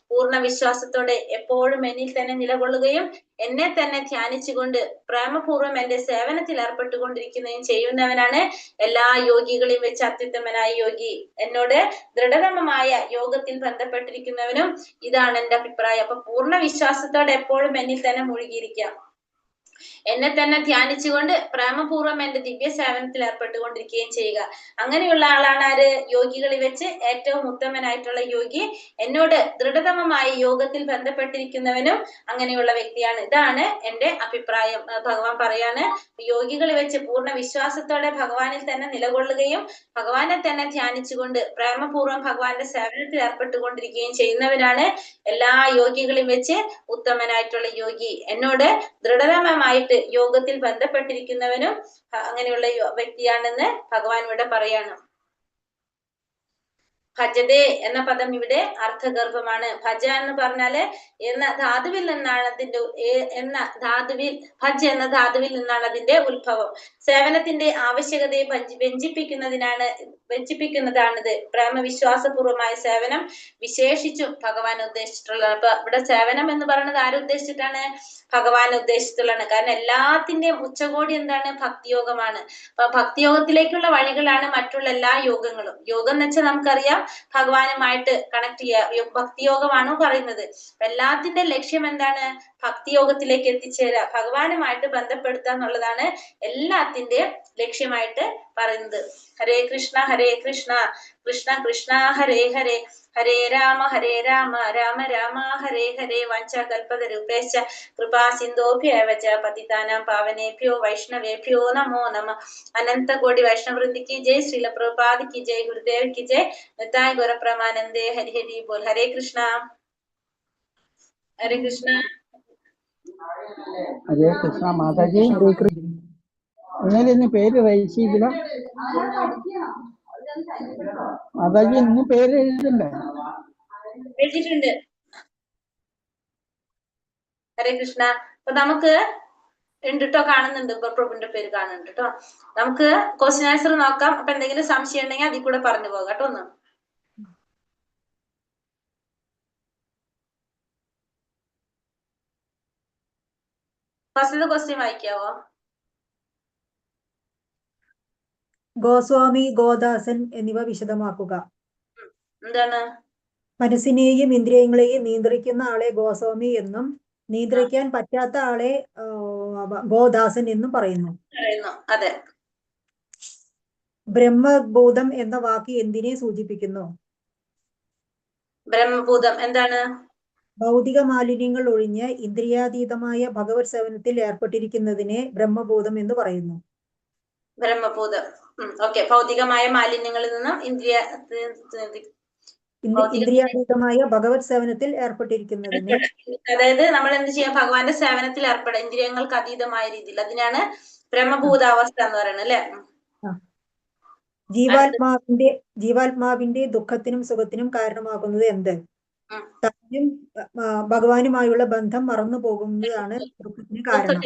പൂർണ്ണ വിശ്വാസത്തോടെ എപ്പോഴും എന്നിൽ തന്നെ നിലകൊള്ളുകയും എന്നെ തന്നെ ധ്യാനിച്ചുകൊണ്ട് പ്രേമപൂർവ്വം എന്റെ സേവനത്തിൽ ഏർപ്പെട്ടുകൊണ്ടിരിക്കുകയും ചെയ്യുന്നവനാണ് എല്ലാ യോഗികളെയും വെച്ച് അത്യുത്തമനായ യോഗി. എന്നോട് ദൃഢതമമായ യോഗത്തിൽ ബന്ധപ്പെട്ടിരിക്കുന്നവനും ഇതാണ് എന്റെ അഭിപ്രായം. അപ്പൊ പൂർണ്ണ വിശ്വാസത്തോടെ എപ്പോഴും എന്നിൽ തന്നെ മുഴുകിയിരിക്കാം. എന്നെ തന്നെ ധ്യാനിച്ചുകൊണ്ട് പ്രേമപൂർവ്വം എന്റെ ദിവ്യ സേവനത്തിൽ ഏർപ്പെട്ടുകൊണ്ടിരിക്കുകയും ചെയ്യുക. അങ്ങനെയുള്ള ആളാണ് ആര്? യോഗികളിൽ വെച്ച് ഏറ്റവും ഉത്തമനായിട്ടുള്ള യോഗി. എന്നോട് ദൃഢതമമായ യോഗത്തിൽ ബന്ധപ്പെട്ടിരിക്കുന്നവനും അങ്ങനെയുള്ള വ്യക്തിയാണ്. ഇതാണ് എന്റെ അഭിപ്രായം. ഭഗവാൻ പറയാണ്, യോഗികളിൽ വെച്ച് പൂർണ്ണ വിശ്വാസത്തോടെ ഭഗവാനിൽ തന്നെ നിലകൊള്ളുകയും ഭഗവാനെ തന്നെ ധ്യാനിച്ചുകൊണ്ട് പ്രേമപൂർവ്വം ഭഗവാന്റെ സേവനത്തിൽ ഏർപ്പെട്ടുകൊണ്ടിരിക്കുകയും ചെയ്യുന്നവനാണ് എല്ലാ യോഗികളിൽ വെച്ച് ഉത്തമനായിട്ടുള്ള യോഗി. എന്നോട് ദൃഢതമമായിട്ട് യോഗത്തിൽ ബന്ധപ്പെട്ടിരിക്കുന്നവനും അങ്ങനെയുള്ള വ്യക്തിയാണെന്ന് ഭഗവാൻ ഇവിടെ പറയാണ്. ഭജതേ എന്ന പദം ഇവിടെ അർത്ഥഗർഭമാണ്. ഭജ എന്ന് പറഞ്ഞാല് എന്ന ധാതുവിൽ നിന്നാണ് അതിന്റെ എന്ന ധാതുവിൽ ഭജ് എന്ന ധാതുവിൽ നിന്നാണ് അതിന്റെ ഉത്ഭവം. സേവനത്തിന്റെ ആവശ്യകതയെ വ്യഞ്ചിപ്പിക്കുന്നതാണിത്. പ്രേമവിശ്വാസപൂർവമായ സേവനം വിശേഷിച്ചും ഭഗവാൻ ഉദ്ദേശിച്ചിട്ടുള്ളത്. അപ്പൊ ഇവിടെ സേവനം എന്ന് പറയുന്നത് ആരെ ഉദ്ദേശിച്ചിട്ടാണ്? ഭഗവാൻ ഉദ്ദേശിച്ചിട്ടുള്ളതാണ്. കാരണം എല്ലാത്തിന്റെയും ഉച്ചകോടി എന്താണ്? ഭക്തിയോഗമാണ്. അപ്പൊ ഭക്തിയോഗത്തിലേക്കുള്ള വഴികളാണ് മറ്റുള്ള എല്ലാ യോഗങ്ങളും. യോഗം എന്ന് വെച്ചാൽ നമുക്കറിയാം ഭഗവാനുമായിട്ട് കണക്ട് ചെയ്യുക, ഭക്തിയോഗമാണ് പറയുന്നത്. എല്ലാത്തിന്റെ ലക്ഷ്യം എന്താണ്? ഭക്തിയോഗത്തിലേക്ക് എത്തിച്ചേരുക, ഭഗവാനുമായിട്ട് ബന്ധപ്പെടുത്തുക എന്നുള്ളതാണ് എല്ലാത്തിന്റെയും ലക്ഷ്യമായിട്ട് പറയുന്നത്. ഹരേ കൃഷ്ണ കൃഷ്ണ കൃഷ്ണ ഹരേ ഹരേ, ഹരേ രാമ രാമ രാമ ഹരേ ഹരേ. വാഞ്ചാകൽപതരൂപേശ്ച കൃപാ സിന്ധോഭ്യവ ച പതിതാനാം പാവനേഭ്യോ വൈഷ്ണവേഭ്യോ നമോ നമഃ. അനന്ത കോടി വൈഷ്ണവൃന്ദി की जय, श्रील प्रभुपाद की जय, गुरुदेव की जय, निताय गौर प्रमानंदे, हरि हरि बोल. हरे कृष्णा हरे कृष्णा. ഹരേ കൃഷ്ണ മാതാജി. ഇന്നലെ ഇന്ന് പേര് രജിസ്റ്റർ ചെയ്തില്ല മാതാജി, ഇന്ന് പേര് എഴുതണ്ടേ? എഴുതിയിട്ടുണ്ട്. ഹരേ കൃഷ്ണ. അപ്പൊ നമുക്ക് ഉണ്ട് ട്ടോ, കാണുന്നുണ്ട്, ഇപ്പൊ പ്രഭുവിന്റെ പേര് കാണുന്നുണ്ട് കേട്ടോ. നമുക്ക് ക്വസ്റ്റ്യൻ ആൻസർ നോക്കാം. അപ്പൊ എന്തെങ്കിലും സംശയം ഉണ്ടെങ്കിൽ അതിൽ കൂടെ പറഞ്ഞു പോകാം കേട്ടോ. ഒന്ന് ഫസ്റ്റ് ക്വസ്റ്റ്യൻ വായിക്കാവോ? ഗോസ്വാമി, ഗോദാസൻ എന്നിവ വിശദമാക്കുക. എന്താണ്? മനസ്സിനെയും ഇന്ദ്രിയങ്ങളെയും നിയന്ത്രിക്കുന്ന ആളെ ഗോസ്വാമി എന്നും നിയന്ത്രിക്കാൻ പറ്റാത്ത ആളെ ഗോദാസൻ എന്നും പറയുന്നു. അതെ. ബ്രഹ്മഭൂതം എന്ന വാക്ക് എന്തിനെ സൂചിപ്പിക്കുന്നു? ബ്രഹ്മഭൂതം എന്താണ്? ഭൗതിക മാലിന്യങ്ങൾ ഒഴിഞ്ഞ് ഇന്ദ്രിയാതീതമായ ഭഗവത് സേവനത്തിൽ ഏർപ്പെട്ടിരിക്കുന്നതിനെ ബ്രഹ്മഭൂതം എന്ന് പറയുന്നു. ബ്രഹ്മഭൂതം. ഓക്കെ. ഭൗതികമായ മാലിന്യങ്ങളിൽ നിന്നും ഇന്ദ്രിയാതീതമായ ഭഗവത് സേവനത്തിൽ ഏർപ്പെട്ടിരിക്കുന്നതിനെ, അതായത് നമ്മൾ എന്ത് ചെയ്യാം? ഭഗവാന്റെ സേവനത്തിൽ ഏർപ്പെടാം, ഇന്ദ്രിയങ്ങൾക്ക് അതീതമായ രീതിയിൽ. അതിനാണ് ബ്രഹ്മഭൂതാവസ്ഥ എന്ന് പറയുന്നത് അല്ലെ? ജീവാത്മാവിന്റെ ദുഃഖത്തിനും സുഖത്തിനും കാരണമാകുന്നത് എന്ത്? താനും ഭഗവാനുമായുള്ള ബന്ധം മറന്നു പോകുന്നതാണ് ദുഃഖത്തിന് കാരണം.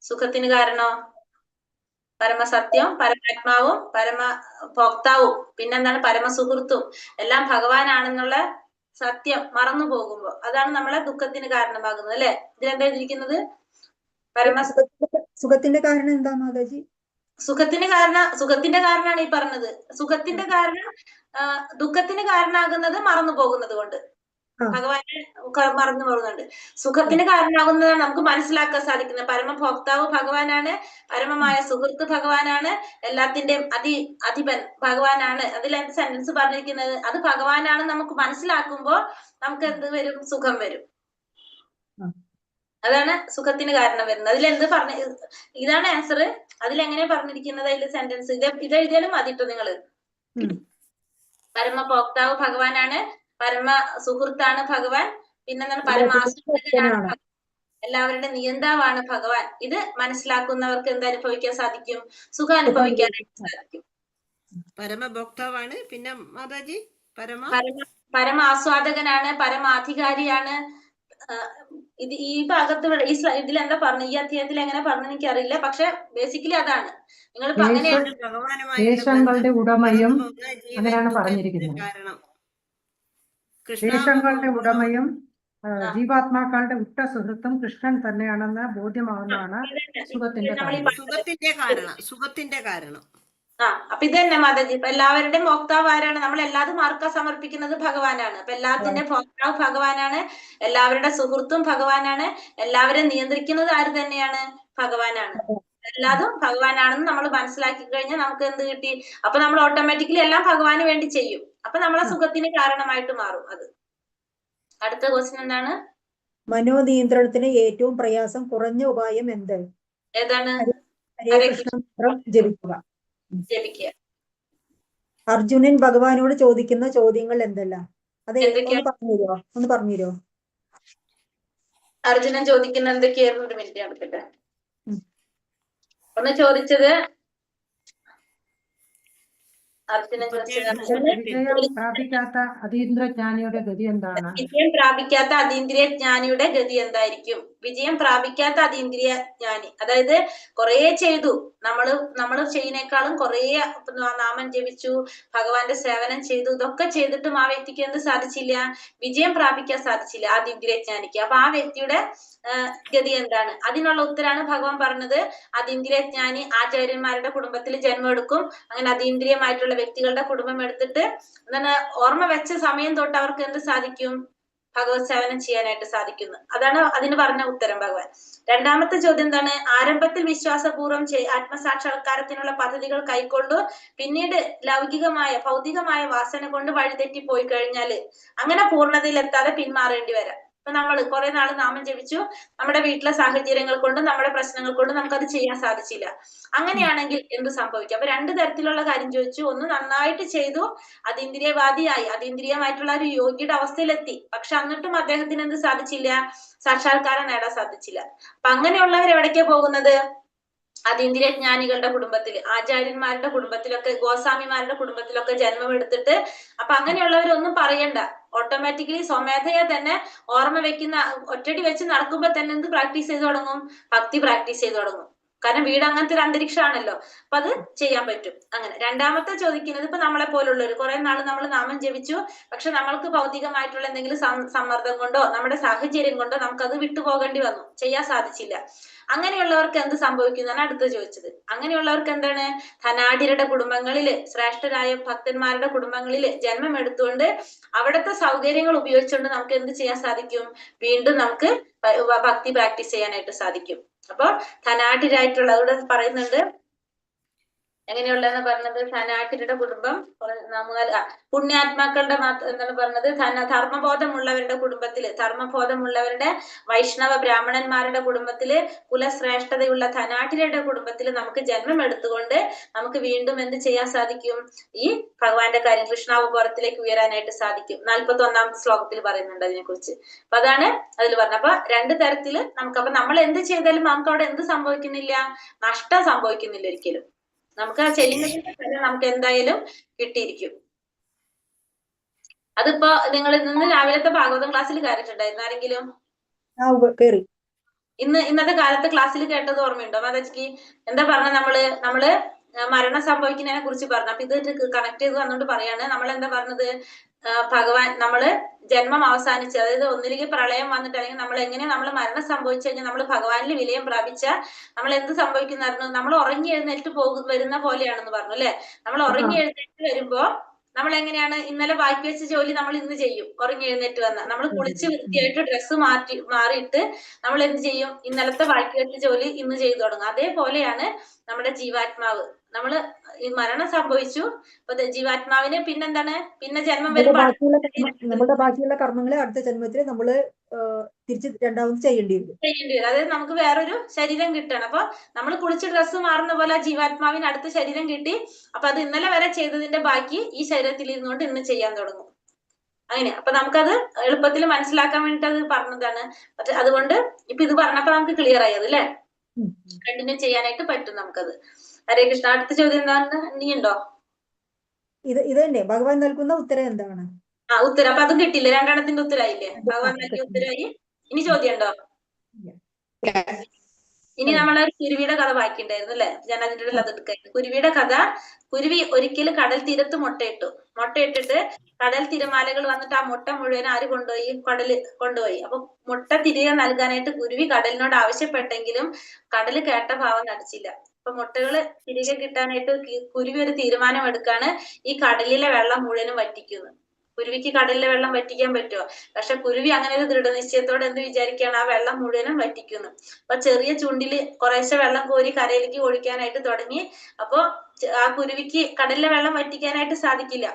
സുഖത്തിന് കാരണോ? പരമസത്യം, പരമാത്മാവും പരമഭോക്താവും പിന്നെന്താണ്? പരമസുഹൃത്തും എല്ലാം ഭഗവാനാണെന്നുള്ള സത്യം മറന്നു പോകുമ്പോ അതാണ് നമ്മളെ ദുഃഖത്തിന് കാരണമാകുന്നത് അല്ലെ? ഇതിലെന്താ എഴുതിയിരിക്കുന്നത്? സുഖത്തിന്റെ കാരണം എന്താ മാതാജി? സുഖത്തിന്റെ കാരണമാണ് ഈ പറഞ്ഞത്. സുഖത്തിന്റെ കാരണം ദുഃഖത്തിന് കാരണമാകുന്നത് മറന്നു പോകുന്നത് കൊണ്ട്, ഭഗവാനെ മറന്നു പോകുന്നുണ്ട്. സുഖത്തിന് കാരണമാകുന്നതാണ് നമുക്ക് മനസ്സിലാക്കാൻ സാധിക്കുന്നത്. പരമഭോക്താവ് ഭഗവാനാണ്, പരമമായ സുഹൃത്ത് ഭഗവാനാണ്, എല്ലാത്തിന്റെയും അധിപൻ ഭഗവാനാണ്. അതിൽ എന്ത് സെന്റൻസ് പറഞ്ഞിരിക്കുന്നത്? അത് ഭഗവാനാണ് നമുക്ക് മനസ്സിലാക്കുമ്പോ നമുക്ക് എന്ത് വരും? സുഖം വരും. അതാണ് സുഖത്തിന് കാരണം വരുന്നത്. അതിലെന്ത് പറഞ്ഞ? ഇതാണ് ആൻസർ. അതിലെങ്ങനെ പറഞ്ഞിരിക്കുന്നത്? അതിൽ സെന്റൻസ് ഇത് എഴുതിയാലും മതിട്ടോ നിങ്ങള്. പരമഭോക്താവ് ഭഗവാനാണ്, പരമ സുഹൃത്താണ് ഭഗവാൻ, പിന്നെന്താണ്? പരമാശ്രിതനാണ്, എല്ലാവരുടെ നിയന്താവാണ് ഭഗവാൻ. ഇത് മനസ്സിലാക്കുന്നവർക്ക് എന്ത് അനുഭവിക്കാൻ സാധിക്കും? സുഖം അനുഭവിക്കാനായിട്ട് സാധിക്കും. പരമഭോക്താവാണ്. പിന്നെ മാതാജി പരമ ആസ്വാദകനാണ്, പരമാധികാരിയാണ്. ഈ ഭാഗത്ത് ഇതിൽ എന്താ പറഞ്ഞു? ഈ അധ്യായത്തിൽ എങ്ങനെ പറഞ്ഞു എനിക്കറിയില്ല, പക്ഷെ ബേസിക്കലി അതാണ്. നിങ്ങളിപ്പോ അങ്ങനെയാണ് ദേശങ്ങളുടെ ഉടമയും അങ്ങനെയാണ് പറഞ്ഞിരിക്കുന്നത്. ദേശങ്ങളുടെ ഉടമയും ജീവാത്മാക്കളുടെ ഉറ്റ സുഹൃത്തും കൃഷ്ണൻ തന്നെയാണെന്ന് ബോധ്യമാവുന്നതാണ് സുഖത്തിന്റെ കാരണം. അപ്പൊ ഇത് തന്നെ മാതാജി. ഇപ്പൊ എല്ലാവരുടെയും ഭോക്താവ് ആരാണ്? നമ്മൾ എല്ലാതും ആർക്കാ സമർപ്പിക്കുന്നത്? ഭഗവാനാണ്. അപ്പൊ എല്ലാത്തിന്റെ ഭോക്താവ് ഭഗവാനാണ്, എല്ലാവരുടെ സുഹൃത്തും ഭഗവാനാണ്, എല്ലാവരെയും നിയന്ത്രിക്കുന്നത് ആര് തന്നെയാണ്? ഭഗവാനാണ്. എല്ലാതും ഭഗവാനാണെന്ന് നമ്മൾ മനസ്സിലാക്കി കഴിഞ്ഞാൽ നമുക്ക് എന്ത് കിട്ടി? അപ്പൊ നമ്മൾ ഓട്ടോമാറ്റിക്കലി എല്ലാം ഭഗവാന് വേണ്ടി ചെയ്യും. അപ്പൊ നമ്മളെ സുഖത്തിന് കാരണമായിട്ട് മാറും അത്. അടുത്ത ക്വസ്റ്റ്യൻ എന്താണ്? മനോനിയന്ത്രണത്തിന് ഏറ്റവും പ്രയാസം കുറഞ്ഞ ഉപായം എന്ത്? ഏതാണ്? ഹരേ കൃഷ്ണ മന്ത്രം ജപിക്കുക. അർജുനൻ ഭഗവാനോട് ചോദിക്കുന്ന ചോദ്യങ്ങൾ എന്തെല്ലാം? അത് ഒന്ന് പറഞ്ഞുതരോ? അർജുനൻ ചോദിക്കുന്ന എന്തൊക്കെയായിരുന്നു? ഒരു മിനിറ്റ് നടക്കട്ടെ. ഒന്ന് ചോദിച്ചത് അർജുനൻ ചോദിച്ചത് മുപ്പത്തിയെട്ട്. പ്രാപിക്കാത്ത അതീന്ദ്രജ്ഞാനിയുടെ ഗതി എന്താണ്? വിജയം പ്രാപിക്കാത്ത അതീന്ദ്രിയ ജ്ഞാനിയുടെ ഗതി എന്തായിരിക്കും? വിജയം പ്രാപിക്കാത്ത അതീന്ദ്രിയ ജ്ഞാനി, അതായത് കുറേ ചെയ്തു, നമ്മള് ചെയ്യുന്നേക്കാളും കുറേ നാമം ജപിച്ചു, ഭഗവാന്റെ സേവനം ചെയ്തു, ഇതൊക്കെ ചെയ്തിട്ടും ആ വ്യക്തിക്ക് എന്ത് സാധിച്ചില്ല? വിജയം പ്രാപിക്കാൻ സാധിച്ചില്ല അതീന്ദ്രിയ ജ്ഞാനിക്ക്. അപ്പൊ ആ വ്യക്തിയുടെ ഗതി എന്താണ്? അതിനുള്ള ഉത്തരാണ് ഭഗവാൻ പറഞ്ഞത്. അതീന്ദ്രിയ ജ്ഞാനി ആചാര്യന്മാരുടെ കുടുംബത്തിൽ ജന്മം എടുക്കും. അങ്ങനെ അതീന്ദ്രിയമായിട്ടുള്ള വ്യക്തികളുടെ കുടുംബം എടുത്തിട്ട് എന്താണ് ഓർമ്മ വെച്ച സമയം തൊട്ട് അവർക്ക് എന്ത് സാധിക്കും? ഭഗവത് സേവനം ചെയ്യാനായിട്ട് സാധിക്കുന്നു. അതാണ് അതിന് പറഞ്ഞ ഉത്തരം ഭഗവാൻ. രണ്ടാമത്തെ ചോദ്യം എന്താണ്? ആരംഭത്തിൽ വിശ്വാസപൂർവ്വം ആത്മസാക്ഷാത്കാരത്തിനുള്ള പദ്ധതികൾ കൈക്കൊണ്ടു പിന്നീട് ലൗകികമായ ഭൗതികമായ വാസന കൊണ്ട് വഴിതെറ്റി പോയി കഴിഞ്ഞാല് അങ്ങനെ പൂർണ്ണതയിലെത്താതെ പിന്മാറേണ്ടി വരാം. ഇപ്പൊ നമ്മൾ കുറെ നാള് നാമം ജപിച്ചു, നമ്മുടെ വീട്ടിലെ സാഹചര്യങ്ങൾ കൊണ്ടും നമ്മുടെ പ്രശ്നങ്ങൾ കൊണ്ടും നമുക്കത് ചെയ്യാൻ സാധിച്ചില്ല. അങ്ങനെയാണെങ്കിൽ എന്ത് സംഭവിക്കും? അപ്പൊ രണ്ട് തരത്തിലുള്ള കാര്യം ചോദിച്ചു. ഒന്ന്, നന്നായിട്ട് ചെയ്തു, അതീന്ദ്രിയവാദിയായി, അതീന്ദ്രിയമായിട്ടുള്ള ഒരു യോഗ്യയുടെ അവസ്ഥയിലെത്തി, പക്ഷെ എന്നിട്ടും അദ്ദേഹത്തിന് എന്ത് സാധിച്ചില്ല? സാക്ഷാത്കാരം നേടാൻ സാധിച്ചില്ല. അപ്പൊ അങ്ങനെയുള്ളവർ എവിടേക്കാ പോകുന്നത്? അതീന്ദ്രിയ ജ്ഞാനികളുടെ കുടുംബത്തിൽ, ആചാര്യന്മാരുടെ കുടുംബത്തിലൊക്കെ, ഗോസ്വാമിമാരുടെ കുടുംബത്തിലൊക്കെ ജന്മം എടുത്തിട്ട്, അപ്പൊ അങ്ങനെയുള്ളവരൊന്നും പറയണ്ട, ഓട്ടോമാറ്റിക്കലി സ്വമേധയാ തന്നെ ഓർമ്മ വെക്കുന്ന, ഒറ്റടി വെച്ച് നടക്കുമ്പോ തന്നെ എന്ത് പ്രാക്ടീസ് ചെയ്ത് തുടങ്ങും? ഭക്തി പ്രാക്ടീസ് ചെയ്ത് തുടങ്ങും. കാരണം വീട് അങ്ങനത്തെ ഒരു അന്തരീക്ഷമാണല്ലോ, അപ്പൊ അത് ചെയ്യാൻ പറ്റും. അങ്ങനെ രണ്ടാമത്തെ ചോദിക്കുന്നത്, ഇപ്പൊ നമ്മളെ പോലുള്ളവർ കുറെ നാള് നമ്മൾ നാമം ജപിച്ചു, പക്ഷെ നമ്മൾക്ക് ഭൗതികമായിട്ടുള്ള എന്തെങ്കിലും സമ്മർദ്ദം കൊണ്ടോ നമ്മുടെ സാഹചര്യം കൊണ്ടോ നമുക്കത് വിട്ടുപോകേണ്ടി വന്നു, ചെയ്യാൻ സാധിച്ചില്ല. അങ്ങനെയുള്ളവർക്ക് എന്ത് സംഭവിക്കുന്നതാണ് അടുത്ത് ചോദിച്ചത്. അങ്ങനെയുള്ളവർക്ക് എന്താണ്? ധനാഢ്യരുടെ കുടുംബങ്ങളില്, ശ്രേഷ്ഠരായ ഭക്തന്മാരുടെ കുടുംബങ്ങളില് ജന്മം എടുത്തുകൊണ്ട് അവിടുത്തെ സൗകര്യങ്ങൾ ഉപയോഗിച്ചുകൊണ്ട് നമുക്ക് എന്ത് ചെയ്യാൻ സാധിക്കും? വീണ്ടും നമുക്ക് ഭക്തി പ്രാക്ടീസ് ചെയ്യാനായിട്ട് സാധിക്കും. അപ്പൊ ധനാഢ്യരായിട്ടുള്ള, അവിടെ പറയുന്നുണ്ട് എങ്ങനെയുള്ളതെന്ന് പറഞ്ഞത്, ധനാഢ്യരുടെ കുടുംബം, പുണ്യാത്മാക്കളുടെ എന്താണ് പറഞ്ഞത്, ധർമ്മബോധമുള്ളവരുടെ കുടുംബത്തില്, ധർമ്മബോധമുള്ളവരുടെ വൈഷ്ണവ ബ്രാഹ്മണന്മാരുടെ കുടുംബത്തില്, കുലശ്രേഷ്ഠതയുള്ള ധനാഢ്യരുടെ കുടുംബത്തില് നമുക്ക് ജന്മം എടുത്തുകൊണ്ട് നമുക്ക് വീണ്ടും എന്ത് ചെയ്യാൻ സാധിക്കും? ഈ ഭഗവാന്റെ കാര്യം കൃഷ്ണാവബോധത്തിലേക്ക് ഉയരാനായിട്ട് സാധിക്കും. 41ാമത്തെ ശ്ലോകത്തിൽ പറയുന്നുണ്ട് അതിനെ കുറിച്ച്. അപ്പൊ അതാണ് അതിൽ പറഞ്ഞത്. അപ്പൊ രണ്ട് തരത്തില് നമുക്ക്, അപ്പൊ നമ്മൾ എന്ത് ചെയ്താലും നമുക്ക് അവിടെ എന്ത് സംഭവിക്കുന്നില്ല? നഷ്ടം സംഭവിക്കുന്നില്ല ഒരിക്കലും. നമുക്ക് ആ ചെയ്യുന്നതിന്റെ ഫലം നമുക്ക് എന്തായാലും കിട്ടിയിരിക്കും. അതിപ്പോ നിങ്ങൾ ഇന്ന് രാവിലത്തെ ഭാഗവതം ക്ലാസ്സിൽ കയറിയിട്ടുണ്ടായിരുന്നു ആരെങ്കിലും? ഇന്നത്തെ കാലത്തെ ക്ലാസ്സിൽ കേട്ടത് ഓർമ്മയുണ്ടോ മാതാജിക്ക്? എന്താ പറഞ്ഞ? നമ്മള് മരണം സംഭവിക്കുന്നതിനെ കുറിച്ച് പറഞ്ഞു. അപ്പൊ ഇത് കണക്ട് ചെയ്ത് വന്നുകൊണ്ട് പറയാണ്, നമ്മൾ എന്താ പറഞ്ഞത്? ഭഗവാൻ, നമ്മള് ജന്മം അവസാനിച്ച്, അതായത് ഒന്നിലേക്ക് പ്രളയം വന്നിട്ട്, അല്ലെങ്കിൽ നമ്മൾ എങ്ങനെ മരണം സംഭവിച്ചു കഴിഞ്ഞാൽ നമ്മൾ ഭഗവാനിൽ വിലയം പ്രാപിച്ച നമ്മൾ എന്ത് സംഭവിക്കുന്നായിരുന്നു? നമ്മൾ ഉറങ്ങി എഴുന്നേറ്റ് വരുന്ന പോലെയാണെന്ന് പറഞ്ഞു അല്ലെ? നമ്മൾ ഉറങ്ങി എഴുന്നേറ്റ് വരുമ്പോ നമ്മൾ എങ്ങനെയാണ്? ഇന്നലെ ബാക്കി വെച്ച ജോലി നമ്മൾ ഇന്ന് ചെയ്യും. ഉറങ്ങി എഴുന്നേറ്റ് വന്ന നമ്മൾ കുളിച്ച് വൃത്തിയായിട്ട് ഡ്രസ്സ് മാറിയിട്ട് നമ്മൾ എന്ത് ചെയ്യും? ഇന്നലത്തെ ബാക്കി വെച്ച ജോലി ഇന്ന് ചെയ്തു തുടങ്ങും. അതേപോലെയാണ് നമ്മുടെ ജീവാത്മാവ്. നമ്മള് ഈ മരണം സംഭവിച്ചു, അപ്പൊ ജീവാത്മാവിന് പിന്നെന്താണ്? പിന്നെ ജന്മം വരുമ്പോൾ നമ്മുടെ ബാക്കിയുള്ള കർമ്മങ്ങളെ അടുത്ത ജന്മത്തിൽ നമ്മള് തിരിച്ച് രണ്ടാമത് ചെയ്യേണ്ടി വരും. അതായത് നമുക്ക് വേറൊരു ശരീരം കിട്ടണം. അപ്പൊ നമ്മൾ കുളിച്ച് ഡ്രസ്സ് മാറുന്ന പോലെ ജീവാത്മാവിന് അടുത്ത ശരീരം കിട്ടി. അപ്പൊ അത് ഇന്നലെ വരെ ചെയ്തതിന്റെ ബാക്കി ഈ ശരീരത്തിൽ ഇരുന്നുകൊണ്ട് ഇന്ന് ചെയ്യാൻ തുടങ്ങും. അങ്ങനെ അപ്പൊ നമുക്കത് എളുപ്പത്തിൽ മനസ്സിലാക്കാൻ വേണ്ടിട്ട് അത് പറഞ്ഞതാണ്. പക്ഷെ അതുകൊണ്ട് ഇപ്പൊ ഇത് പറഞ്ഞപ്പോ നമുക്ക് ക്ലിയർ ആയത് അല്ലെ? കണ്ടിന്യൂ ചെയ്യാനായിട്ട് പറ്റും നമുക്കത്. ഹരേ കൃഷ്ണ. അടുത്ത ചോദ്യം എന്താണ്? നീ ഉണ്ടോ? ഇത് തന്നെ ഭഗവാൻ നൽകുന്ന ഉത്തരം എന്താണ്? ഉത്തരം. അപ്പൊ അതും കിട്ടിയില്ലേ? രണ്ടെണ്ണത്തിന്റെ ഉത്തരായില്ലേ? ഭഗവാൻ നൽകിയ ഉത്തരമായി. ഇനി ചോദ്യം ഉണ്ടോ? ഇനി നമ്മളൊരു കുരുവിയുടെ കഥ ബാക്കിയുണ്ടായിരുന്നു അല്ലെ? ഞാൻ അതിൻ്റെ ഇടയിൽ അത് എടുക്കായിരുന്നു. കുരുവിയുടെ കഥ. കുരുവി ഒരിക്കലും കടൽ തീരത്ത് മുട്ടയിട്ടിട്ട് കടൽ തിരമാലകൾ വന്നിട്ട് ആ മുട്ട മുഴുവൻ ആര് കൊണ്ടുപോയി? കടല് കൊണ്ടുപോയി. അപ്പൊ മുട്ട തിരികെ നൽകാനായിട്ട് കുരുവി കടലിനോട് ആവശ്യപ്പെട്ടെങ്കിലും കടല് കേട്ട ഭാവം നടിച്ചില്ല. അപ്പൊ മുട്ടകള് തിരികെ കിട്ടാനായിട്ട് കുരുവി ഒരു തീരുമാനം എടുക്കാണ്, ഈ കടലിലെ വെള്ളം മുഴുവനും വറ്റിക്കുന്നു. കുരുവിക്ക് കടലിലെ വെള്ളം വറ്റിക്കാൻ പറ്റുമോ? പക്ഷെ കുരുവി അങ്ങനെ ഒരു ദൃഢനിശ്ചയത്തോടെ എന്ത് വിചാരിക്കുകയാണ്? ആ വെള്ളം മുഴുവനും വറ്റിക്കുന്നു. അപ്പൊ ചെറിയ ചുണ്ടില് കുറേശ്ശെ വെള്ളം കോരി കരയിലേക്ക് ഒഴിക്കാനായിട്ട് തുടങ്ങി. അപ്പൊ ആ കുരുവിക്ക് കടലിലെ വെള്ളം വറ്റിക്കാനായിട്ട് സാധിക്കില്ല.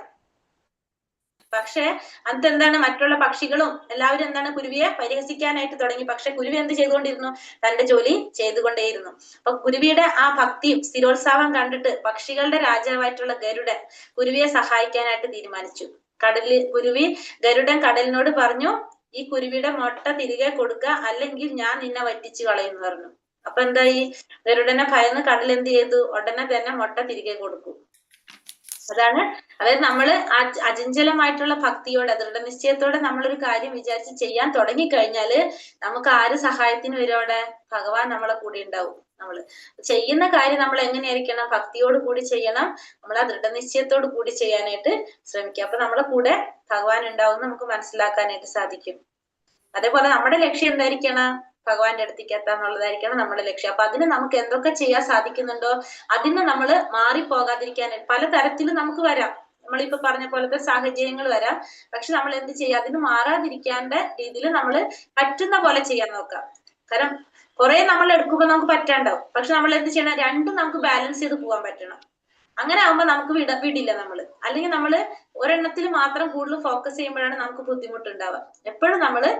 പക്ഷെ അന്നത്തെ എന്താണ്? മറ്റുള്ള പക്ഷികളും എല്ലാവരും എന്താണ്? കുരുവിയെ പരിഹസിക്കാനായിട്ട് തുടങ്ങി. പക്ഷെ കുരുവി എന്ത് ചെയ്തുകൊണ്ടിരുന്നു? തന്റെ ജോലി ചെയ്തുകൊണ്ടേയിരുന്നു. അപ്പൊ കുരുവിയുടെ ആ ഭക്തിയും സ്ഥിരോത്സാഹം കണ്ടിട്ട് പക്ഷികളുടെ രാജാവായിട്ടുള്ള ഗരുഡൻ കുരുവിയെ സഹായിക്കാനായിട്ട് തീരുമാനിച്ചു. ഗരുഡൻ കടലിനോട് പറഞ്ഞു, ഈ കുരുവിയുടെ മുട്ട തിരികെ കൊടുക്കുക, അല്ലെങ്കിൽ ഞാൻ നിന്നെ വറ്റിച്ചു കളയും പറഞ്ഞു. അപ്പൊ എന്തായി? ഗരുഡനെ ഭയന്ന് കടൽ എന്ത് ചെയ്തു? ഉടനെ തന്നെ മുട്ട തിരികെ കൊടുക്കും. അതാണ്, അതായത് നമ്മള് അചഞ്ചലമായിട്ടുള്ള ഭക്തിയോടെ ദൃഢനിശ്ചയത്തോടെ നമ്മളൊരു കാര്യം വിചാരിച്ച് ചെയ്യാൻ തുടങ്ങിക്കഴിഞ്ഞാല് നമുക്ക് ആര് സഹായത്തിന് വരും? അവിടെ ഭഗവാൻ നമ്മളെ കൂടെ ഉണ്ടാവും. നമ്മള് ചെയ്യുന്ന കാര്യം നമ്മൾ എങ്ങനെയായിരിക്കണം? ഭക്തിയോട് കൂടി ചെയ്യണം. നമ്മൾ ആ ദൃഢനിശ്ചയത്തോട് കൂടി ചെയ്യാനായിട്ട് ശ്രമിക്കുക. അപ്പൊ നമ്മളെ കൂടെ ഭഗവാൻ ഉണ്ടാവും നമുക്ക് മനസ്സിലാക്കാനായിട്ട് സാധിക്കും. അതേപോലെ നമ്മുടെ ലക്ഷ്യം എന്തായിരിക്കണം? ഭഗവാന്റെ അടുത്തേക്ക് എത്താന്നുള്ളതായിരിക്കണം നമ്മുടെ ലക്ഷ്യം. അപ്പൊ അതിന് നമുക്ക് എന്തൊക്കെ ചെയ്യാൻ സാധിക്കുന്നുണ്ടോ അതിന് നമ്മൾ മാറിപ്പോകാതിരിക്കാനായിട്ട് പല തരത്തിലും നമുക്ക് വരാം. നമ്മളിപ്പോ പറഞ്ഞ പോലത്തെ സാഹചര്യങ്ങൾ വരാം. പക്ഷെ നമ്മൾ എന്ത് ചെയ്യുക? അതിന് മാറാതിരിക്കേണ്ട രീതിയിൽ നമ്മൾ പറ്റുന്ന പോലെ ചെയ്യാൻ നോക്കാം. കാരണം കുറെ നമ്മൾ എടുക്കുമ്പോൾ നമുക്ക് പറ്റാണ്ടാവും. പക്ഷെ നമ്മൾ എന്ത് ചെയ്യണം? രണ്ടും നമുക്ക് ബാലൻസ് ചെയ്ത് പോകാൻ പറ്റണം. അങ്ങനെ ആവുമ്പോ നമുക്ക് വിടില്ല നമ്മള്. അല്ലെങ്കിൽ നമ്മള് ഒരെണ്ണത്തിൽ മാത്രം കൂടുതൽ ഫോക്കസ് ചെയ്യുമ്പോഴാണ് നമുക്ക് ബുദ്ധിമുട്ടുണ്ടാവുക. എപ്പോഴും നമ്മള്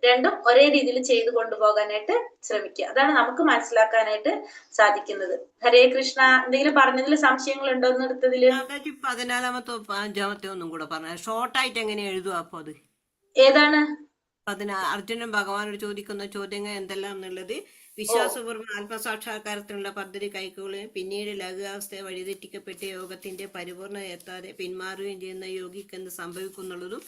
രണ്ടും ഒരേ രീതിയിൽ ചെയ്തു കൊണ്ടുപോകാനായിട്ട് ശ്രമിക്കുക. അതാണ് നമുക്ക് മനസ്സിലാക്കാനായിട്ട് സാധിക്കുന്നത്. ഹരേ കൃഷ്ണ. എന്തെങ്കിലും പറഞ്ഞതിൽ സംശയങ്ങൾ ഉണ്ടോ എന്ന് എടുത്തതില്? മാതാജി 14-മത്തെ 5-മത്തെ ഒന്നും കൂടെ പറഞ്ഞ ഷോർട്ടായിട്ട് എങ്ങനെ എഴുതുക? അപ്പൊ അത് ഏതാണ്? അർജുനൻ ഭഗവാനോട് ചോദിക്കുന്ന ചോദ്യങ്ങൾ എന്തെല്ലാം എന്നുള്ളത്. വിശ്വാസപൂർവ്വം ആത്മസാക്ഷാത്കാരത്തിനുള്ള പദ്ധതി കൈക്കൊള്ളുകയും പിന്നീട് ലഘുവാവസ്ഥയെ വഴിതെറ്റിക്കപ്പെട്ട യോഗത്തിന്റെ പരിപൂർണ എത്താതെ പിന്മാറുകയും ചെയ്യുന്ന യോഗിക്ക് എന്ത് സംഭവിക്കുന്നുള്ളതും